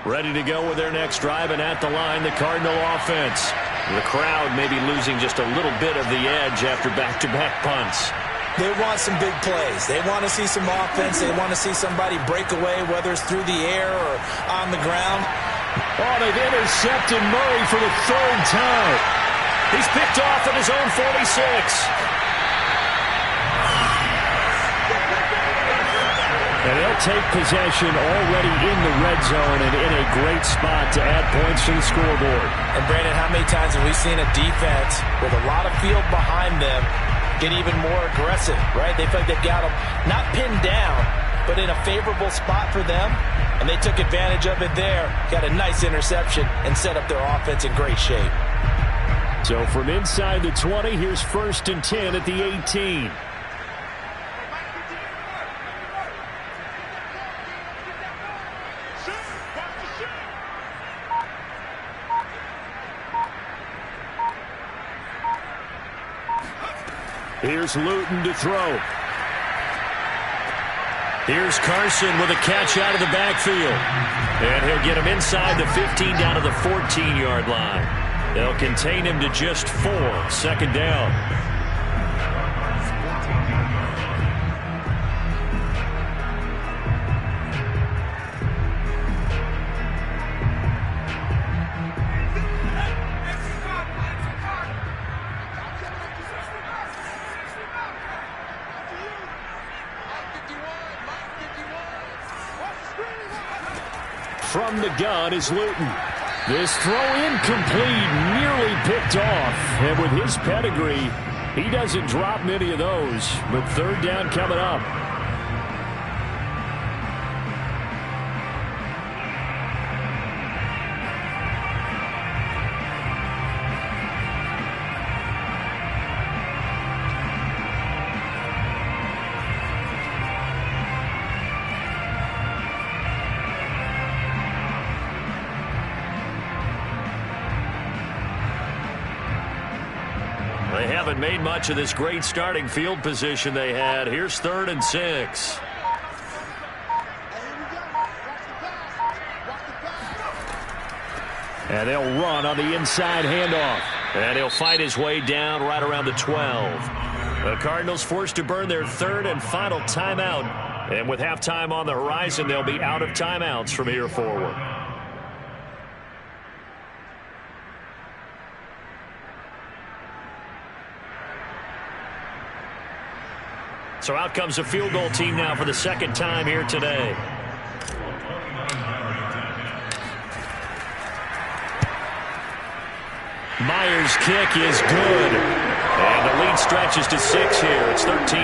Ready to go with their next drive, and at the line, the Cardinal offense. The crowd may be losing just a little bit of the edge after back-to-back punts. They want some big plays. They want to see some offense. They want to see somebody break away, whether it's through the air or on the ground. Oh, they've intercepted Murray for the 3rd time. He's picked off at his own 46. And they'll take possession already in the red zone and in a great spot to add points to the scoreboard. And, Brandon, how many times have we seen a defense with a lot of field behind them get even more aggressive, right? They feel like they've got them not pinned down, but in a favorable spot for them, and they took advantage of it there, got a nice interception, and set up their offense in great shape. So from inside the 20, here's 1st and 10 at the 18. Here's Luton to throw. Here's Carson with a catch out of the backfield. And he'll get him inside the 15 down to the 14-yard line. They'll contain him to just 4. 2nd down. From the gun is Luton. This throw incomplete, nearly picked off. And with his pedigree, he doesn't drop many of those. But 3rd down coming up. They haven't made much of this great starting field position they had. Here's 3rd and 6. And they'll run on the inside handoff. And he'll fight his way down right around the 12. The Cardinals forced to burn their third and final timeout. And with halftime on the horizon, they'll be out of timeouts from here forward. So out comes a field goal team now for the second time here today. Myers' kick is good. And the lead stretches to 6 here. It's 13-7.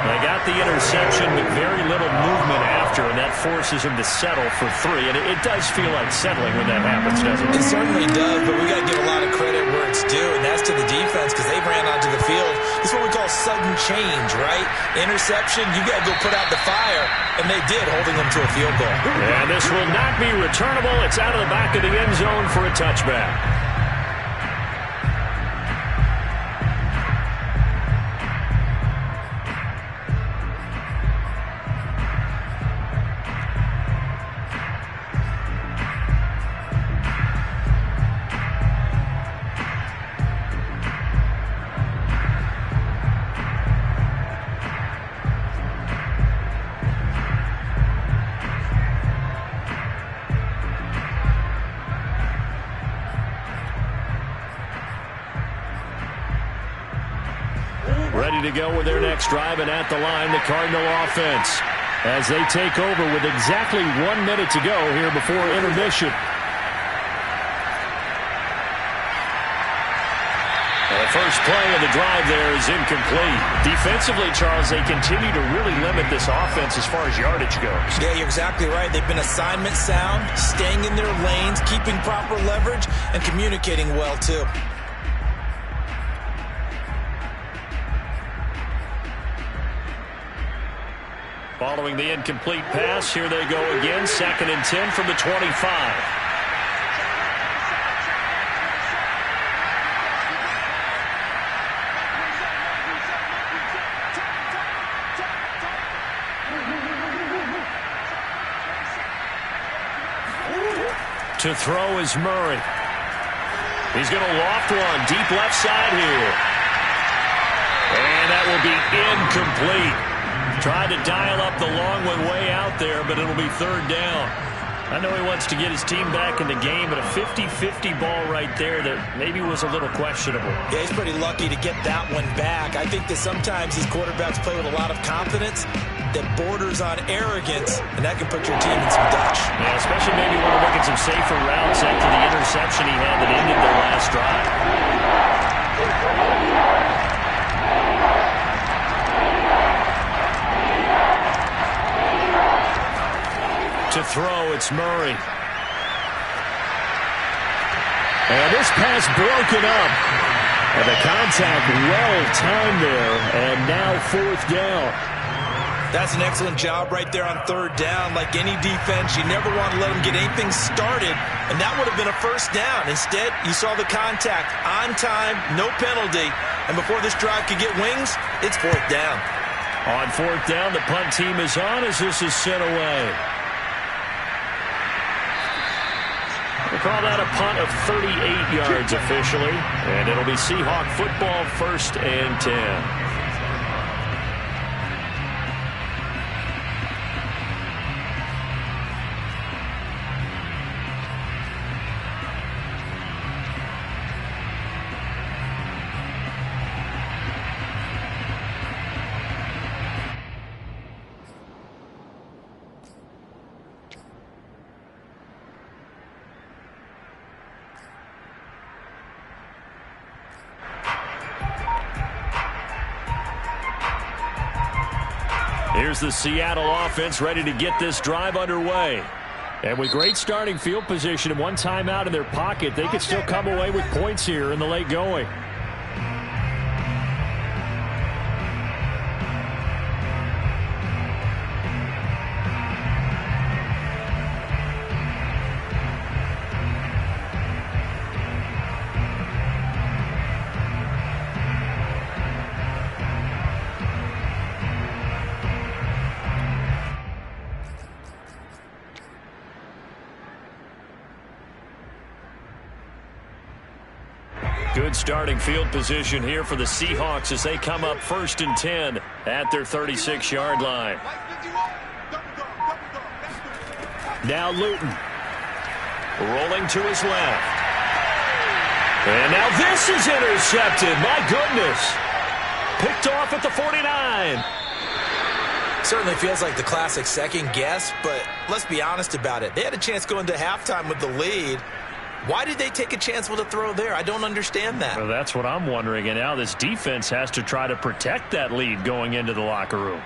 They got the interception, but very little movement after, and that forces him to settle for 3. And it does feel like settling when that happens, doesn't it? It certainly does, but we got to give a lot of credit where it's due, and that's to the defense because they ran onto the field. This is what we call sudden change, right? Interception, you got to go put out the fire, and they did, holding them to a field goal. And this will not be returnable. It's out of the back of the end zone for a touchback. Ready to go with their next drive, and at the line, the Cardinal offense as they take over with exactly 1 minute to go here before intermission. The first play of the drive there is incomplete. Defensively, Charles, they continue to really limit this offense as far as yardage goes. Yeah, you're exactly right. They've been assignment sound, staying in their lanes, keeping proper leverage, and communicating well, too. Following the incomplete pass, here they go again. 2nd and 10 from the 25. To throw is Murray. He's going to loft one deep left side here. And that will be incomplete. Tried to dial up the long one way out there, but it'll be 3rd down. I know he wants to get his team back in the game, but a 50-50 ball right there that maybe was a little questionable. Yeah, he's pretty lucky to get that one back. I think that sometimes these quarterbacks play with a lot of confidence that borders on arrogance, and that can put your team in some Dutch. Yeah, especially maybe when we're making some safer routes after the interception he had that ended their last drive. To throw, it's Murray. And this pass broken up. And the contact well-timed there. And now 4th down. That's an excellent job right there on 3rd down. Like any defense, you never want to let them get anything started. And that would have been a 1st down. Instead, you saw the contact on time, no penalty. And before this drive could get wings, it's 4th down. On 4th down, the punt team is on as this is sent away. We'll call that a punt of 38 yards officially, and it'll be Seahawk football, 1st and 10. Here's the Seattle offense ready to get this drive underway. And with great starting field position and 1 timeout in their pocket, they could still come away with points here in the late going. Good starting field position here for the Seahawks as they come up 1st and 10 at their 36-yard line. Now Luton. Rolling to his left. And now this is intercepted. My goodness. Picked off at the 49. Certainly feels like the classic second guess, but let's be honest about it. They had a chance going to halftime with the lead. Why did they take a chance with a throw there? I don't understand that. Well, that's what I'm wondering. And now this defense has to try to protect that lead going into the locker room.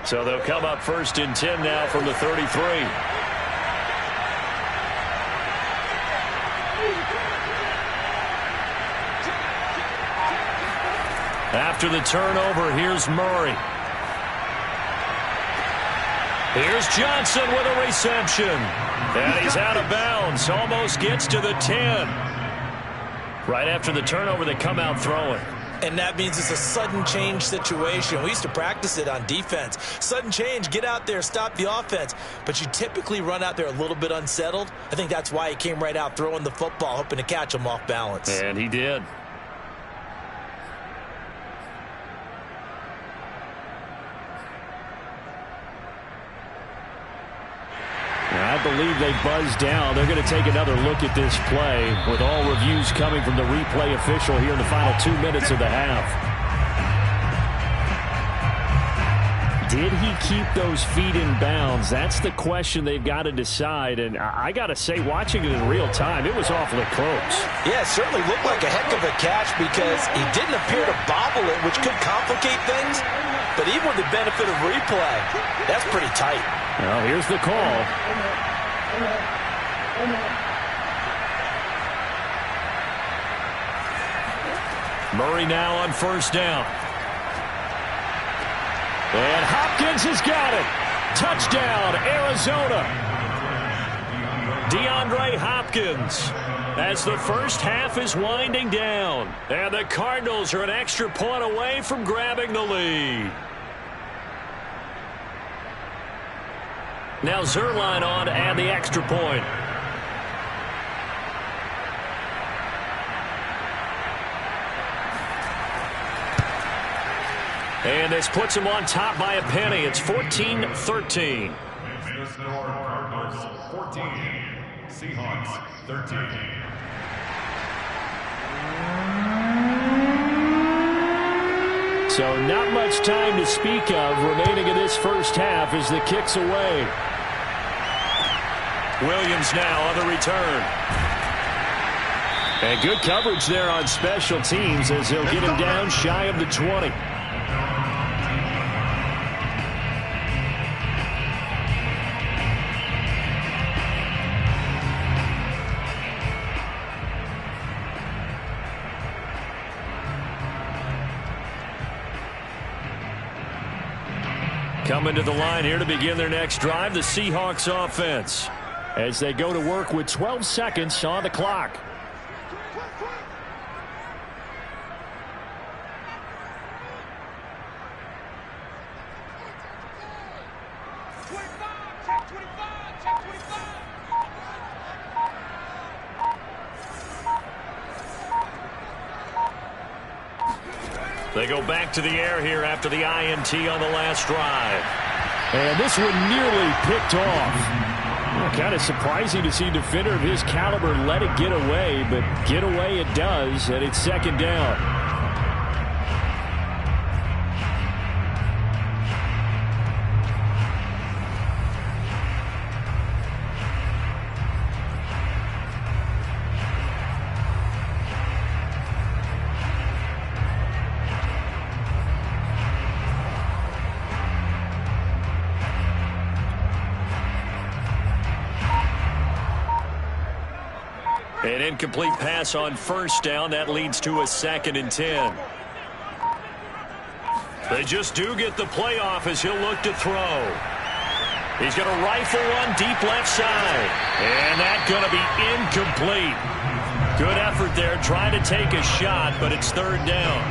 So they'll come up 1st and 10 now from the 33. After the turnover, here's Murray. Here's Johnson with a reception. And he's out of bounds. Almost gets to the 10. Right after the turnover, they come out throwing. And that means it's a sudden change situation. We used to practice it on defense. Sudden change, get out there, stop the offense. But you typically run out there a little bit unsettled. I think that's why he came right out throwing the football, hoping to catch him off balance. And he did. I believe they buzzed down. They're going to take another look at this play with all reviews coming from the replay official here in the final 2 minutes of the half. Did he keep those feet in bounds? That's the question they've got to decide. And I got to say, watching it in real time, it was awfully close. Yeah, it certainly looked like a heck of a catch because he didn't appear to bobble it, which could complicate things. But even with the benefit of replay, that's pretty tight. Well, here's the call. Murray now on 1st down. And Hopkins has got it. Touchdown, Arizona. DeAndre Hopkins as the first half is winding down. And the Cardinals are an extra point away from grabbing the lead. Now Zerline on and the extra point. And this puts him on top by a penny. It's 14-13. Cardinals 14, Seahawks 13. So not much time to speak of remaining in this first half as the kick's away. Williams now on the return. And good coverage there on special teams as they'll get him down shy of the 20. Coming to the line here to begin their next drive, the Seahawks offense, as they go to work with 12 seconds on the clock. They go back to the air here after the INT on the last drive. And this one nearly picked off. Kind of surprising to see a defender of his caliber let it get away, but get away it does, and it's 2nd down. An incomplete pass on 1st down. That leads to a 2nd and 10. They just do get the play off as he'll look to throw. He's going to rifle one deep left side. And that's going to be incomplete. Good effort there trying to take a shot, but it's 3rd down.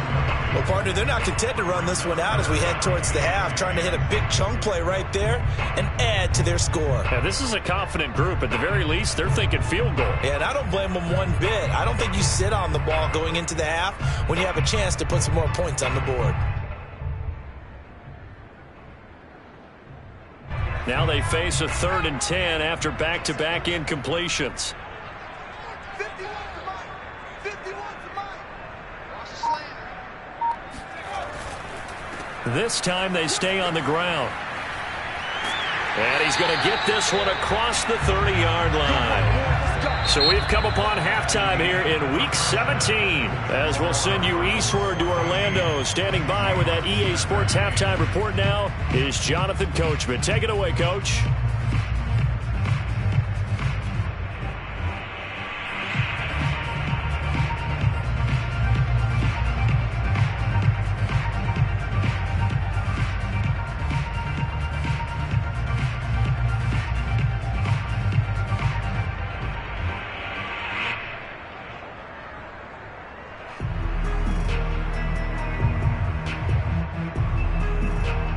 Well, Well, partner, they're not content to run this one out as we head towards the half, trying to hit a big chunk play right there and add to their score. Yeah, this is a confident group. At the very least, they're thinking field goal. Yeah, and I don't blame them one bit. I don't think you sit on the ball going into the half when you have a chance to put some more points on the board. Now they face a 3rd and 10 after back-to-back incompletions. 51 to Mike. 51 to Mike. Watch the slant. This time they stay on the ground. And he's going to get this one across the 30-yard line. So we've come upon halftime here in Week 17. As we'll send you eastward to Orlando. Standing by with that EA Sports halftime report now is Jonathan Coachman. Take it away, Coach.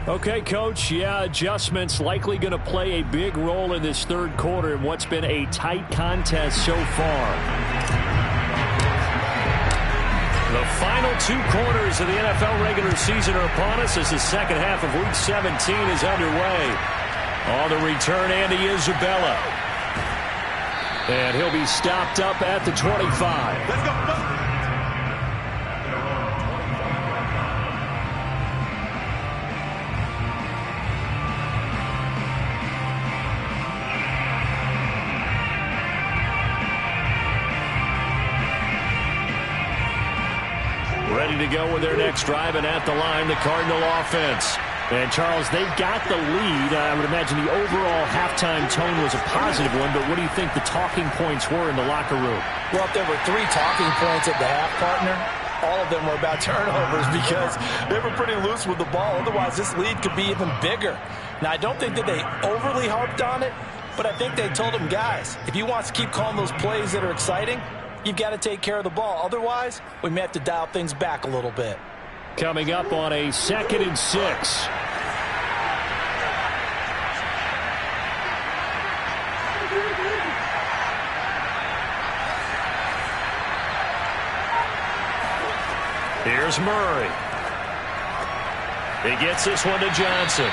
Okay, Coach, yeah, adjustments likely going to play a big role in this third quarter in what's been a tight contest so far. The final 2 quarters of the NFL regular season are upon us as the second half of Week 17 is underway. On the return, Andy Isabella. And he'll be stopped up at the 25. Let's go. Ready to go with their next drive, and at the line, the Cardinal offense. And, Charles, they've got the lead. I would imagine the overall halftime tone was a positive one, but what do you think the talking points were in the locker room? Well, if there were 3 talking points at the half, partner, all of them were about turnovers because they were pretty loose with the ball. Otherwise, this lead could be even bigger. Now, I don't think that they overly harped on it, but I think they told them, guys, if you want to keep calling those plays that are exciting, you've got to take care of the ball. Otherwise, we may have to dial things back a little bit. Coming up on a 2nd and 6. Here's Murray. He gets this one to Johnson.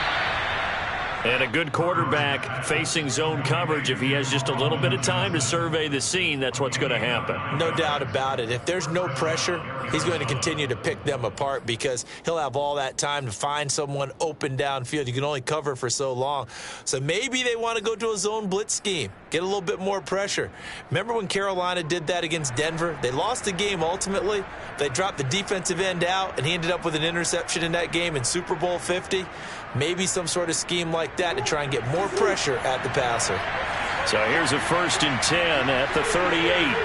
And a good quarterback facing zone coverage. If he has just a little bit of time to survey the scene, that's what's going to happen. No doubt about it. If there's no pressure, he's going to continue to pick them apart because he'll have all that time to find someone open downfield. You can only cover for so long. So maybe they want to go to a zone blitz scheme, get a little bit more pressure. Remember when Carolina did that against Denver? They lost the game ultimately. They dropped the defensive end out, and he ended up with an interception in that game in Super Bowl 50. Maybe some sort of scheme like that to try and get more pressure at the passer. So here's a 1st and 10 at the 38.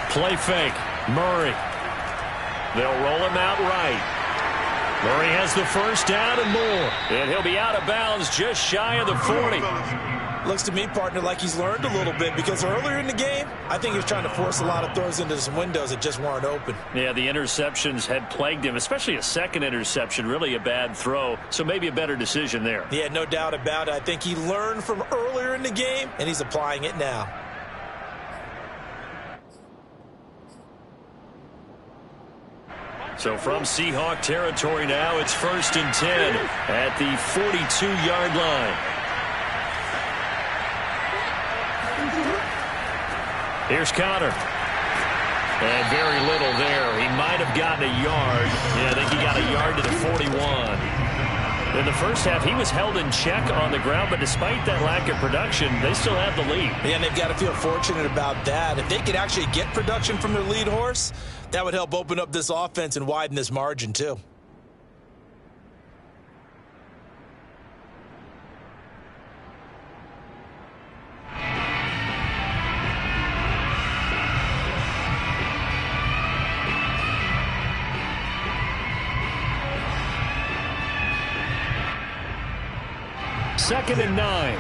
Play fake. Murray. They'll roll him out right. Murray has the first down and more. And he'll be out of bounds just shy of the 40. Looks to me, partner, like he's learned a little bit because earlier in the game, I think he was trying to force a lot of throws into some windows that just weren't open. Yeah, the interceptions had plagued him, especially a second interception, really a bad throw. So maybe a better decision there. Yeah, no doubt about it. I think he learned from earlier in the game, and he's applying it now. So from Seahawk territory now, it's 1st and 10 at the 42-yard line. Here's Connor. And very little there. He might have gotten a yard. Yeah, I think he got a yard to the 41. In the first half, he was held in check on the ground, but despite that lack of production, they still have the lead. Yeah, and they've got to feel fortunate about that. If they could actually get production from their lead horse, that would help open up this offense and widen this margin, too. 2nd and 9.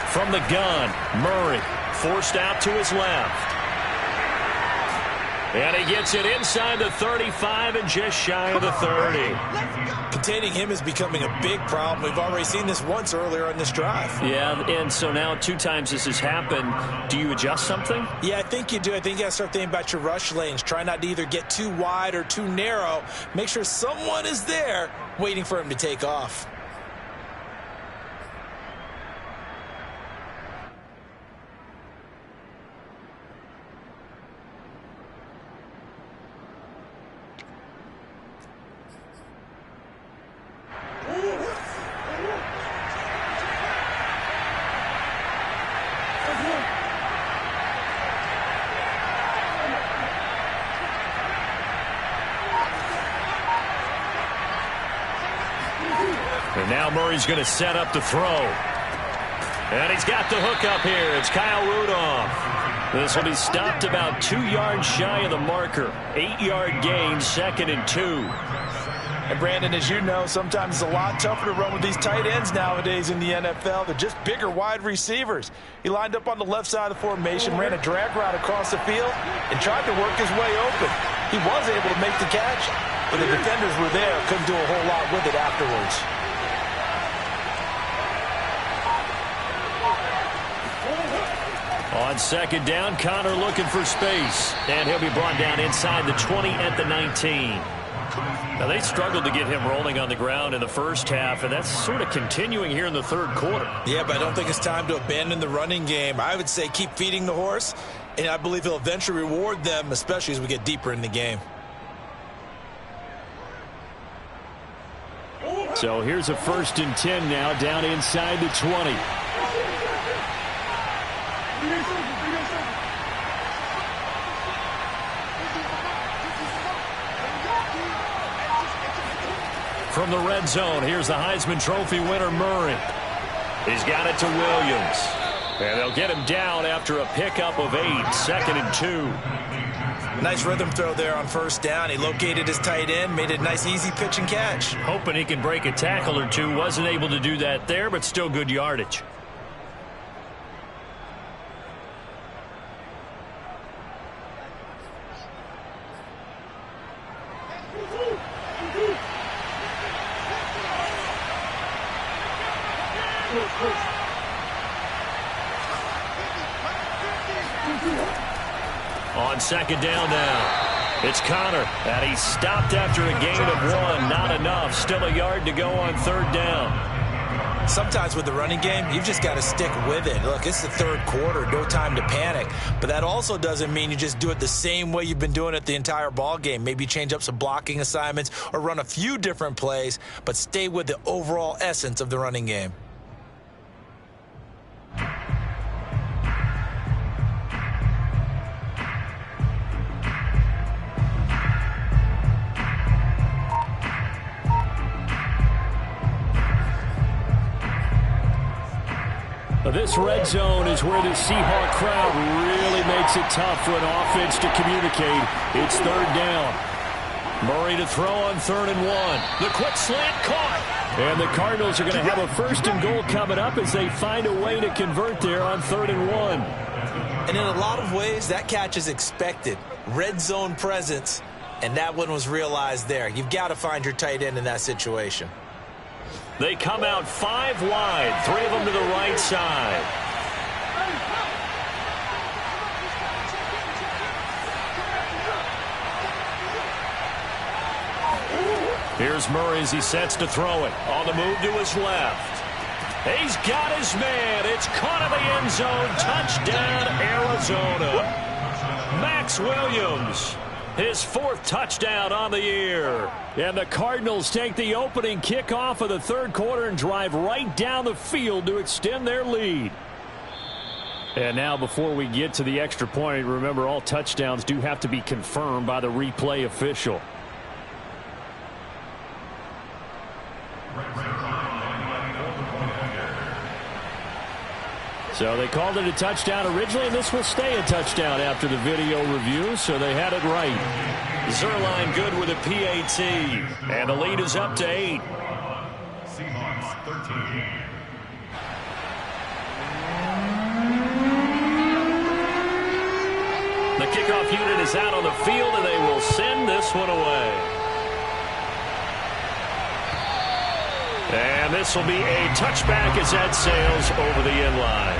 From the gun, Murray forced out to his left. And he gets it inside the 35 and just shy of the 30. Containing him is becoming a big problem. We've already seen this once earlier on this drive. Yeah, and so now 2 times this has happened. Do you adjust something? Yeah, I think you do. I think you got to start thinking about your rush lanes. Try not to either get too wide or too narrow. Make sure someone is there waiting for him to take off. And now Murray's going to set up the throw. And he's got the hook up here. It's Kyle Rudolph. This will be stopped about 2 yards shy of the marker. 8-yard gain, 2nd and 2. And Brandon, as you know, sometimes it's a lot tougher to run with these tight ends nowadays in the NFL. They're just bigger wide receivers. He lined up on the left side of the formation, ran a drag route across the field, and tried to work his way open. He was able to make the catch, but the defenders were there, couldn't do a whole lot with it afterwards. On 2nd down, Connor looking for space. And he'll be brought down inside the 20 at the 19. Now, they struggled to get him rolling on the ground in the first half, and that's sort of continuing here in the 3rd quarter. Yeah, but I don't think it's time to abandon the running game. I would say keep feeding the horse, and I believe he'll eventually reward them, especially as we get deeper in the game. So here's a 1st and 10 now, down inside the 20. From the red zone, here's the Heisman Trophy winner, Murray. He's got it to Williams. And they'll get him down after a pickup of 8, 2nd and 2. Nice rhythm throw there on 1st down. He located his tight end, made a nice easy pitch and catch. Hoping he can break a tackle or two. Wasn't able to do that there, but still good yardage. On 2nd down now, it's Connor, and he's stopped after a gain of 1. Not enough. Still a yard to go on 3rd down. Sometimes with the running game, you've just got to stick with it. Look, it's the 3rd quarter, no time to panic. But that also doesn't mean you just do it the same way you've been doing it the entire ball game. Maybe change up some blocking assignments or run a few different plays, but stay with the overall essence of the running game. This red zone is where the Seahawk crowd really makes it tough for an offense to communicate. It's 3rd down. Murray to throw on 3rd and 1. The quick slant caught. And the Cardinals are going to have a 1st and goal coming up as they find a way to convert there on 3rd and 1. And in a lot of ways, that catch is expected. Red zone presence, and that one was realized there. You've got to find your tight end in that situation. They come out 5 wide, 3 of them to the right side. Here's Murray as he sets to throw it. On the move to his left. He's got his man. It's caught in the end zone. Touchdown, Arizona. Max Williams. His 4th touchdown on the year. And the Cardinals take the opening kickoff of the 3rd quarter and drive right down the field to extend their lead. And now before we get to the extra point, remember all touchdowns do have to be confirmed by the replay official. So they called it a touchdown originally, and this will stay a touchdown after the video review, so they had it right. Zerline good with a PAT, and the lead is up to 8. Seahawks 13. The kickoff unit is out on the field, and they will send this one away. And this will be a touchback as that sails over the end line.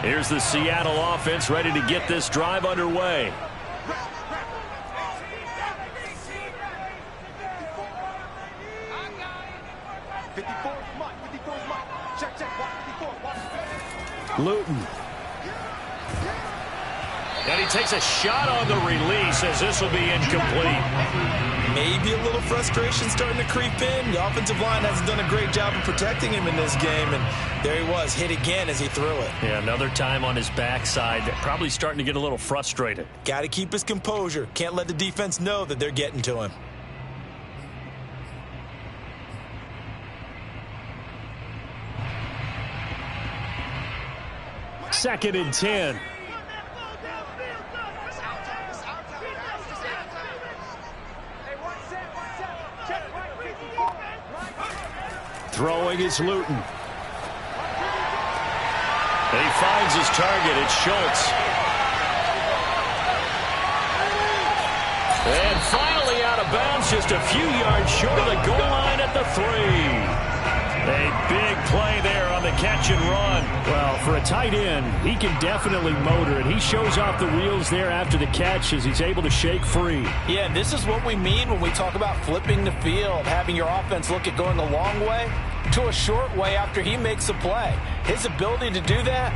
Here's the Seattle offense ready to get this drive underway. Luton. And he takes a shot on the release as this will be incomplete. Maybe a little frustration starting to creep in. The offensive line hasn't done a great job of protecting him in this game, and there he was, hit again as he threw it. Yeah, another time on his backside, probably starting to get a little frustrated. Got to keep his composure. Can't let the defense know that they're getting to him. Second and 10. Throwing is Luton. And he finds his target. It's Schultz. And finally out of bounds, just a few yards short of the goal line at the 3. A big play there on the catch and run. Well, for a tight end, he can definitely motor it. He shows off the wheels there after the catch as he's able to shake free. Yeah, this is what we mean when we talk about flipping the field, having your offense look at going a long way to a short way after he makes a play. His ability to do that,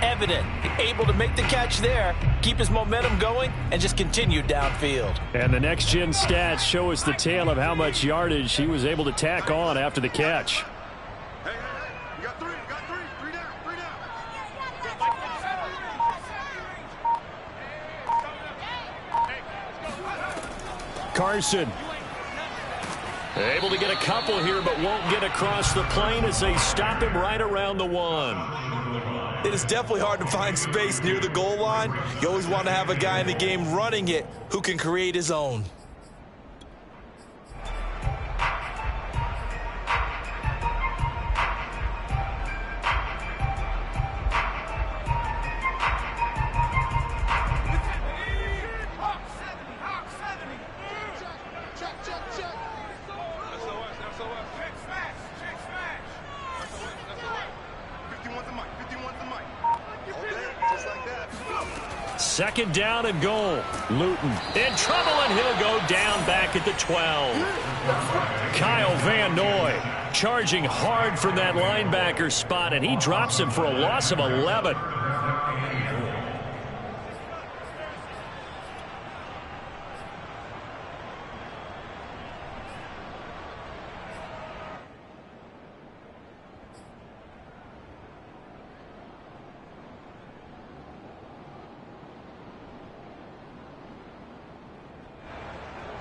evident. Able to make the catch there, keep his momentum going, and just continue downfield. And the next-gen stats show us the tale of how much yardage he was able to tack on after the catch. You got three down. Carson. Able to get a couple here, but won't get across the plane as they stop him right around the 1. It is definitely hard to find space near the goal line. You always want to have a guy in the game running it who can create his own. Second down and goal. Luton in trouble, and he'll go down back at the 12. Kyle Van Noy charging hard from that linebacker spot, and he drops him for a loss of 11.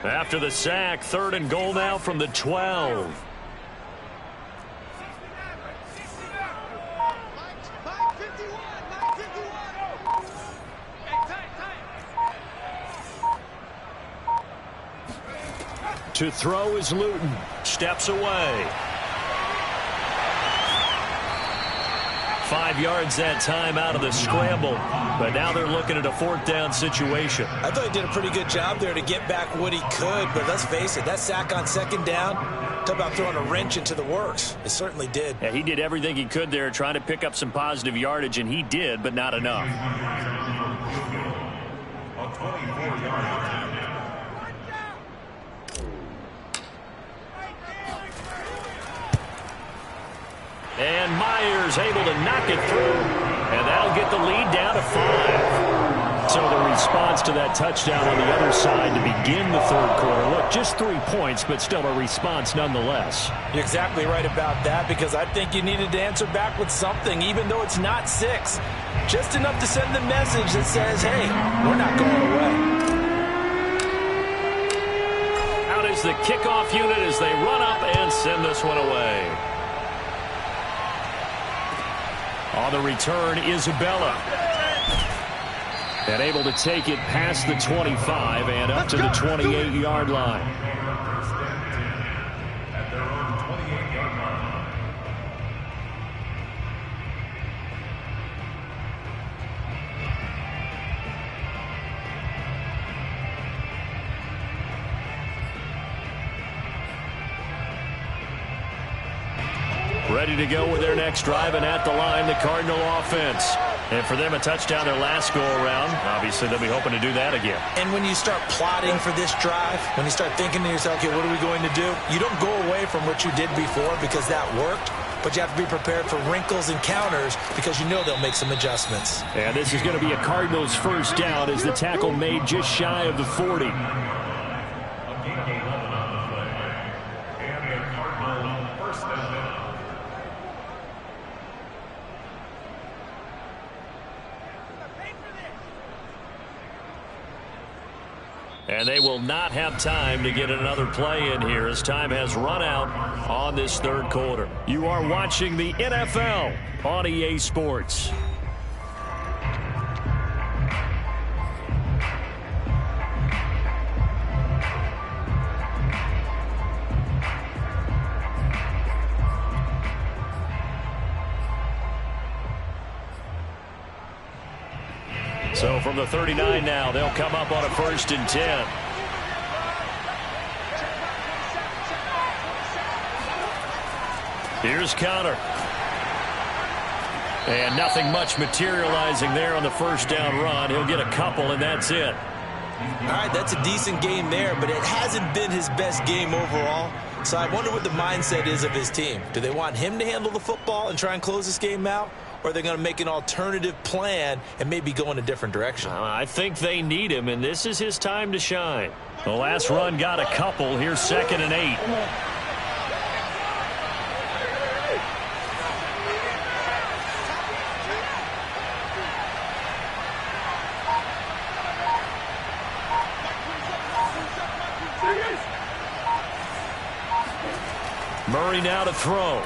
After the sack, third and goal now from the 12. To throw is Luton. Steps away. 5 yards that time out of the scramble, but now they're looking at a fourth down situation. I thought he did a pretty good job there to get back what he could, but let's face it, that sack on second down, talk about throwing a wrench into the works. It certainly did. Yeah, he did everything he could there trying to pick up some positive yardage, and he did, but not enough. A 24-yard And Myers able to knock it through, and that'll get the lead down to 5. So the response to that touchdown on the other side to begin the third quarter. Look, just 3 points, but still a response nonetheless. You're exactly right about that, because I think you needed to answer back with something, even though it's not 6. Just enough to send the message that says, hey, we're not going away. Out is the kickoff unit as they run up and send this one away. On the return, Isabella. And able to take it past the 25 and up to the 28-yard line. At their own 28-yard line. Ready to go with their next drive, and at the line, the Cardinal offense. And for them, a touchdown their last go-around. Obviously, they'll be hoping to do that again. And when you start plotting for this drive, when you start thinking to yourself, okay, what are we going to do? You don't go away from what you did before because that worked, but you have to be prepared for wrinkles and counters because you know they'll make some adjustments. And this is going to be a Cardinals first down as the tackle made just shy of the 40. And they will not have time to get another play in here as time has run out on this third quarter. You are watching the NFL on EA Sports. So from the 39 now, they'll come up on a 1st and 10. Here's Connor. And nothing much materializing there on the first down run. He'll get a couple, and that's it. All right, that's a decent game there, but it hasn't been his best game overall. So I wonder what the mindset is of his team. Do they want him to handle the football and try and close this game out? Or are they going to make an alternative plan and maybe go in a different direction? I think they need him, and this is his time to shine. The last run got a couple. Here's 2nd and 8. Murray now to throw.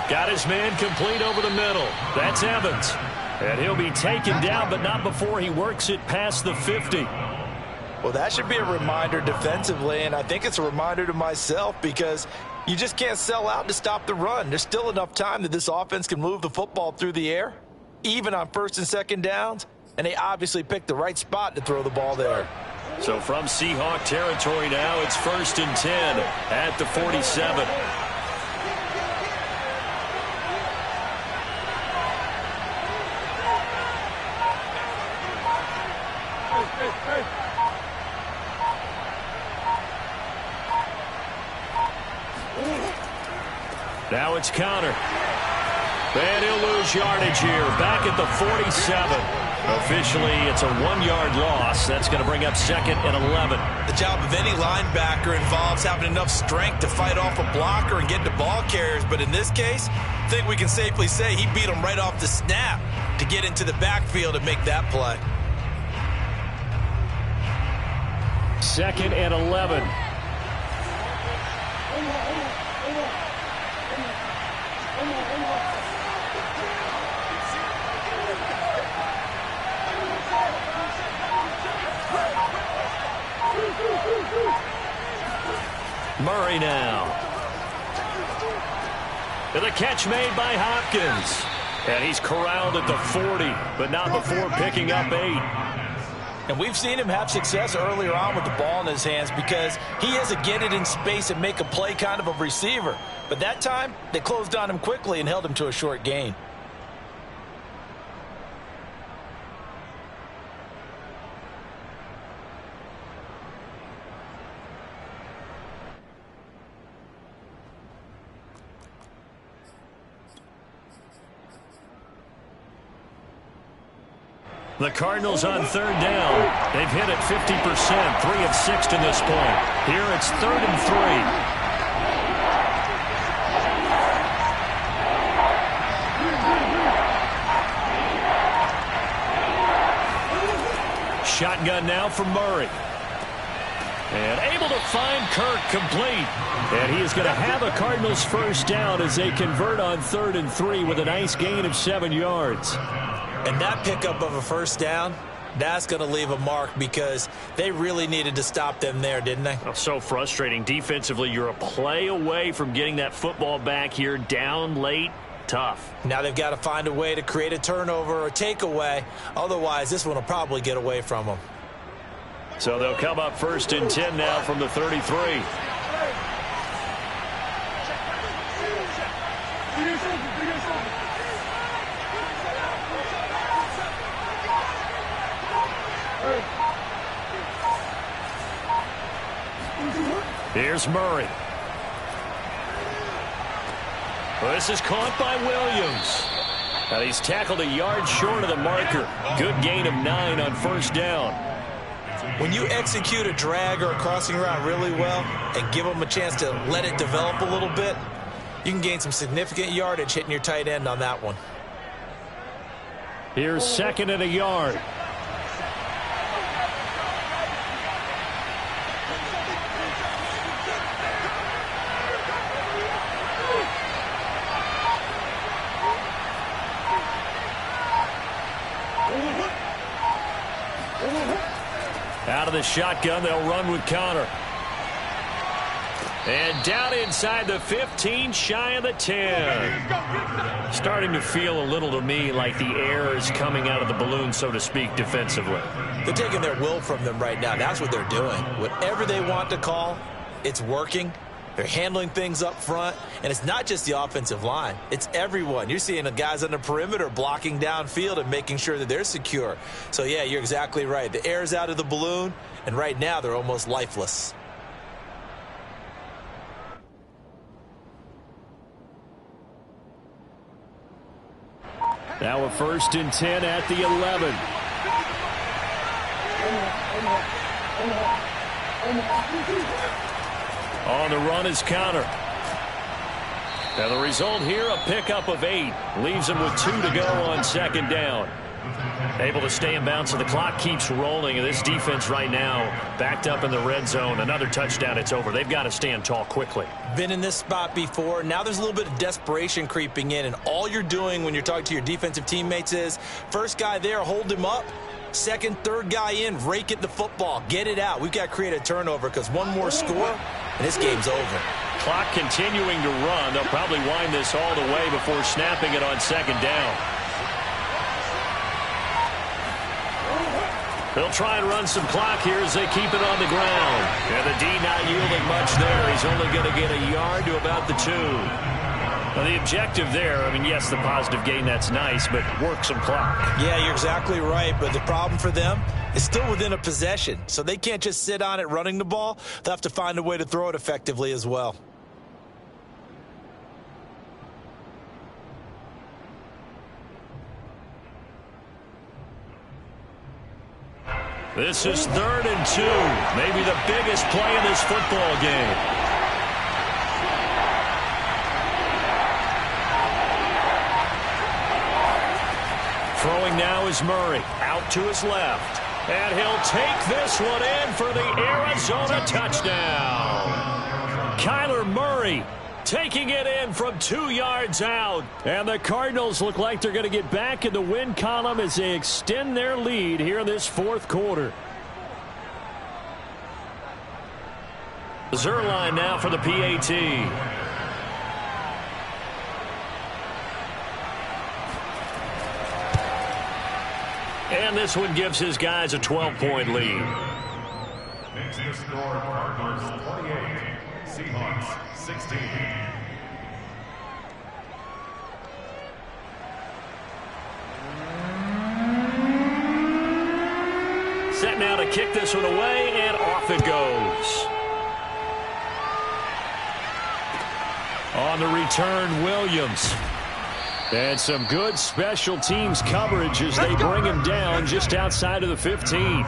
Got his man complete over the middle. That's Evans. And he'll be taken down, but not before he works it past the 50. Well, that should be a reminder defensively, and I think it's a reminder to myself because you just can't sell out to stop the run. There's still enough time that this offense can move the football through the air, even on 1st and 2nd downs, and they obviously picked the right spot to throw the ball there. So from Seahawk territory now, it's 1st and 10 at the 47. Now it's Connor. And he'll lose yardage here. Back at the 47. Officially, it's a 1-yard loss. That's going to bring up 2nd and 11. The job of any linebacker involves having enough strength to fight off a blocker and get to ball carriers. But in this case, I think we can safely say he beat him right off the snap to get into the backfield and make that play. 2nd and 11. Murray now. And the catch made by Hopkins. And he's corralled at the 40, but not before picking up 8. And we've seen him have success earlier on with the ball in his hands because he is a get it in space and make a play kind of a receiver. But that time, they closed on him quickly and held him to a short gain. The Cardinals on third down. They've hit it 50%, 3 of 6 to this point. Here it's 3rd and 3. Shotgun now for Murray. And able to find Kirk complete. And he is going to have a Cardinals first down as they convert on 3rd and 3 with a nice gain of 7 yards. And that pickup of a first down, that's going to leave a mark because they really needed to stop them there, didn't they? Oh, so frustrating. Defensively, you're a play away from getting that football back here, down late. Tough. Now they've got to find a way to create a turnover or takeaway. Otherwise, this one will probably get away from them. So they'll come up 1st and 10 now from the 33. Here's Murray. Well, this is caught by Williams. And he's tackled a yard short of the marker. Good gain of 9 on first down. When you execute a drag or a crossing route really well and give them a chance to let it develop a little bit, you can gain some significant yardage hitting your tight end on that one. Here's 2nd and a yard. Out of the shotgun, they'll run with Connor. And down inside the 15, shy of the 10. Starting to feel a little to me like the air is coming out of the balloon, so to speak, defensively. They're taking their will from them right now. That's what they're doing. Whatever they want to call, it's working. They're handling things up front, and it's not just the offensive line. It's everyone. You're seeing the guys on the perimeter blocking downfield and making sure that they're secure. So, yeah, you're exactly right. The air's out of the balloon, and right now they're almost lifeless. Now a 1st and 10 at the 11. On the run is Connor. Now the result here, a pickup of 8. Leaves him with 2 to go on 2nd down. Able to stay in bounds, so the clock keeps rolling. And this defense right now backed up in the red zone. Another touchdown, it's over. They've got to stand tall quickly. Been in this spot before. Now there's a little bit of desperation creeping in. And all you're doing when you're talking to your defensive teammates is, first guy there, hold him up. Second, third guy in, rake it the football. Get it out. We've got to create a turnover because one more score, and this game's over. Clock continuing to run. They'll probably wind this all the way before snapping it on 2nd down. They'll try and run some clock here as they keep it on the ground. And the D not yielding much there. He's only going to get a yard to about the 2. Now, the objective there, I mean, yes, the positive gain, that's nice, but work some clock. Yeah, you're exactly right, but the problem for them is still within a possession, so they can't just sit on it running the ball. They'll have to find a way to throw it effectively as well. This is 3rd and 2, maybe the biggest play in this football game. Throwing now is Murray, out to his left. And he'll take this one in for the Arizona touchdown. Kyler Murray taking it in from 2 yards out. And the Cardinals look like they're going to get back in the win column as they extend their lead here in this 4th quarter. Zerline now for the PAT. And this one gives his guys a 12-point lead. Makes the score Cardinals 28, Seahawks 16. Set now to kick this one away, and off it goes. On the return, Williams. And some good special teams coverage as they bring him down just outside of the 15.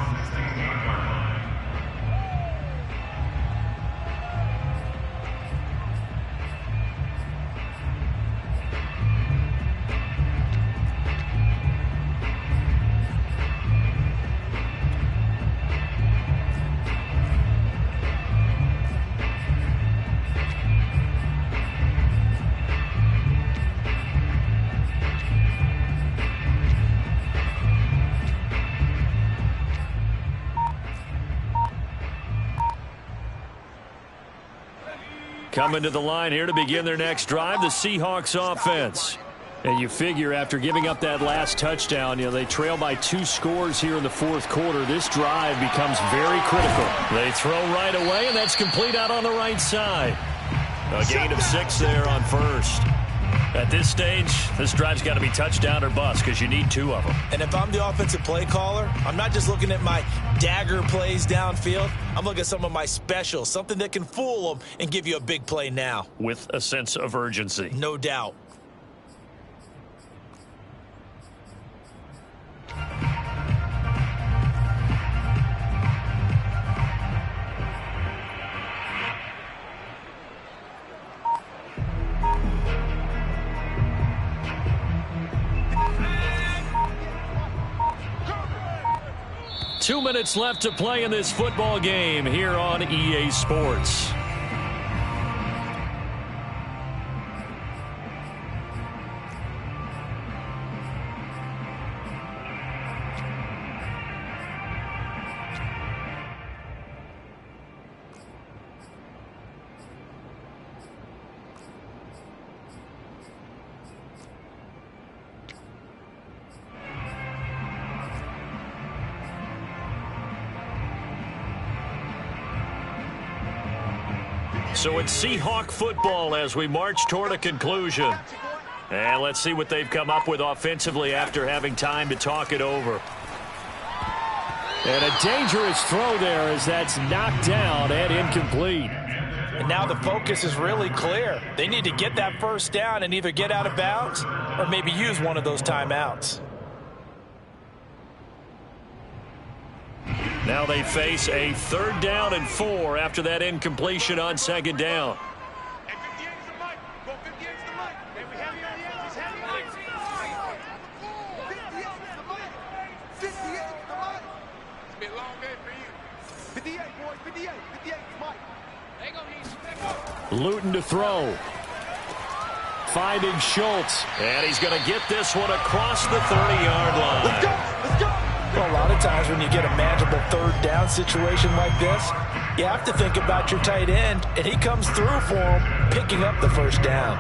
Coming to the line here to begin their next drive, the Seahawks offense. And you figure after giving up that last touchdown, they trail by 2 scores here in the fourth quarter. This drive becomes very critical. They throw right away, and that's complete out on the right side. A gain of 6 there on first. At this stage, this drive's got to be touchdown or bust because you need 2 of them. And if I'm the offensive play caller, I'm not just looking at my dagger plays downfield. I'm looking at some of my specials, something that can fool them and give you a big play now. With a sense of urgency. No doubt. Two minutes left to play in this football game here on EA Sports. So it's Seahawk football as we march toward a conclusion. And let's see what they've come up with offensively after having time to talk it over. And a dangerous throw there as that's knocked down and incomplete. And now the focus is really clear. They need to get that first down and either get out of bounds or maybe use one of those timeouts. Now they face a 3rd down and 4 after that incompletion on 2nd down. Luton to throw. Finding Schultz. And he's going to get this one across the 30-yard line. Let's go! Let's go! Well, a lot of times when you get a manageable 3rd down situation like this, you have to think about your tight end, and he comes through for him, picking up the 1st down.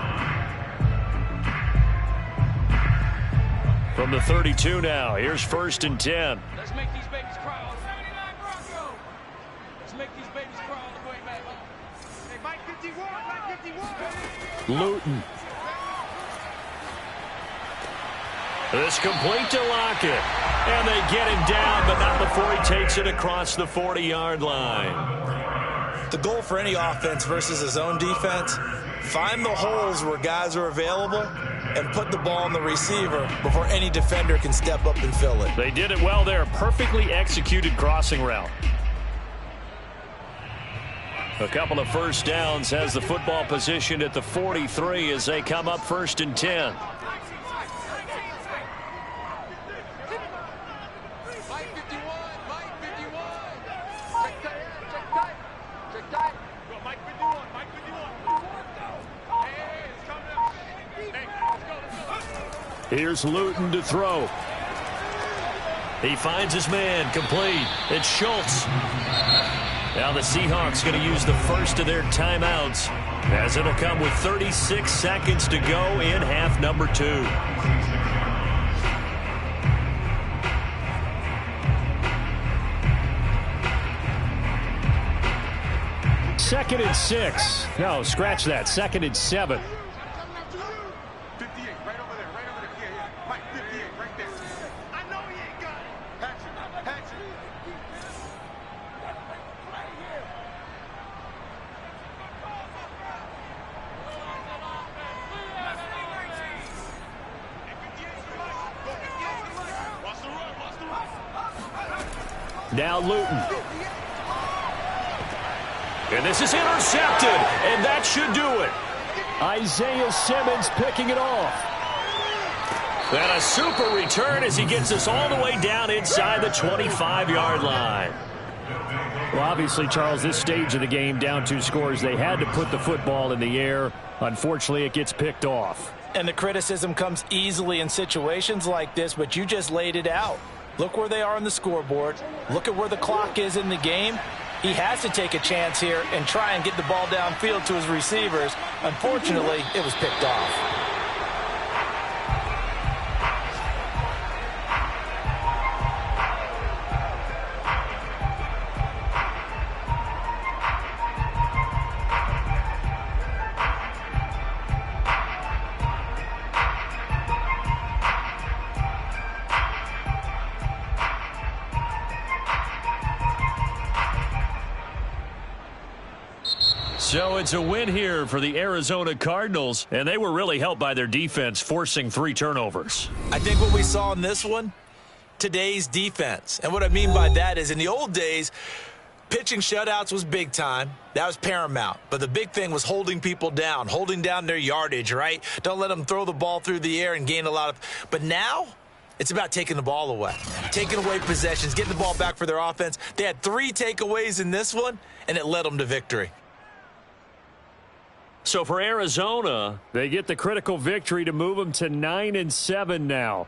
From the 32 now, here's 1st and 10. Let's make these babies cry. Let's make these babies cry all the way back home. Hey, Mike 51, Mike 51. Luton. This complete to Lockett. And they get him down, but not before he takes it across the 40-yard line. The goal for any offense versus his own defense, find the holes where guys are available and put the ball on the receiver before any defender can step up and fill it. They did it well there. Perfectly executed crossing route. A couple of 1st downs has the football position at the 43 as they come up 1st and 10. Here's Luton to throw. He finds his man, complete. It's Schultz. Now the Seahawks going to use the first of their timeouts as it'll come with 36 seconds to go in half number 2. Second and 6. No, scratch that. 2nd and 7. Now Luton. And this is intercepted, and that should do it. Isaiah Simmons picking it off. And a super return as he gets us all the way down inside the 25-yard line. Well, obviously, Charles, this stage of the game, down 2 scores, they had to put the football in the air. Unfortunately, it gets picked off. And the criticism comes easily in situations like this, but you just laid it out. Look where they are on the scoreboard. Look at where the clock is in the game. He has to take a chance here and try and get the ball downfield to his receivers. Unfortunately, it was picked off. So it's a win here for the Arizona Cardinals, and they were really helped by their defense forcing 3 turnovers. I think what we saw in this one, today's defense. And what I mean by that is in the old days, pitching shutouts was big time. That was paramount. But the big thing was holding people down, holding down their yardage, right? Don't let them throw the ball through the air and gain a lot of. But now it's about taking the ball away, taking away possessions, getting the ball back for their offense. They had 3 takeaways in this one, and it led them to victory. So for Arizona, they get the critical victory to move them to 9-7 now.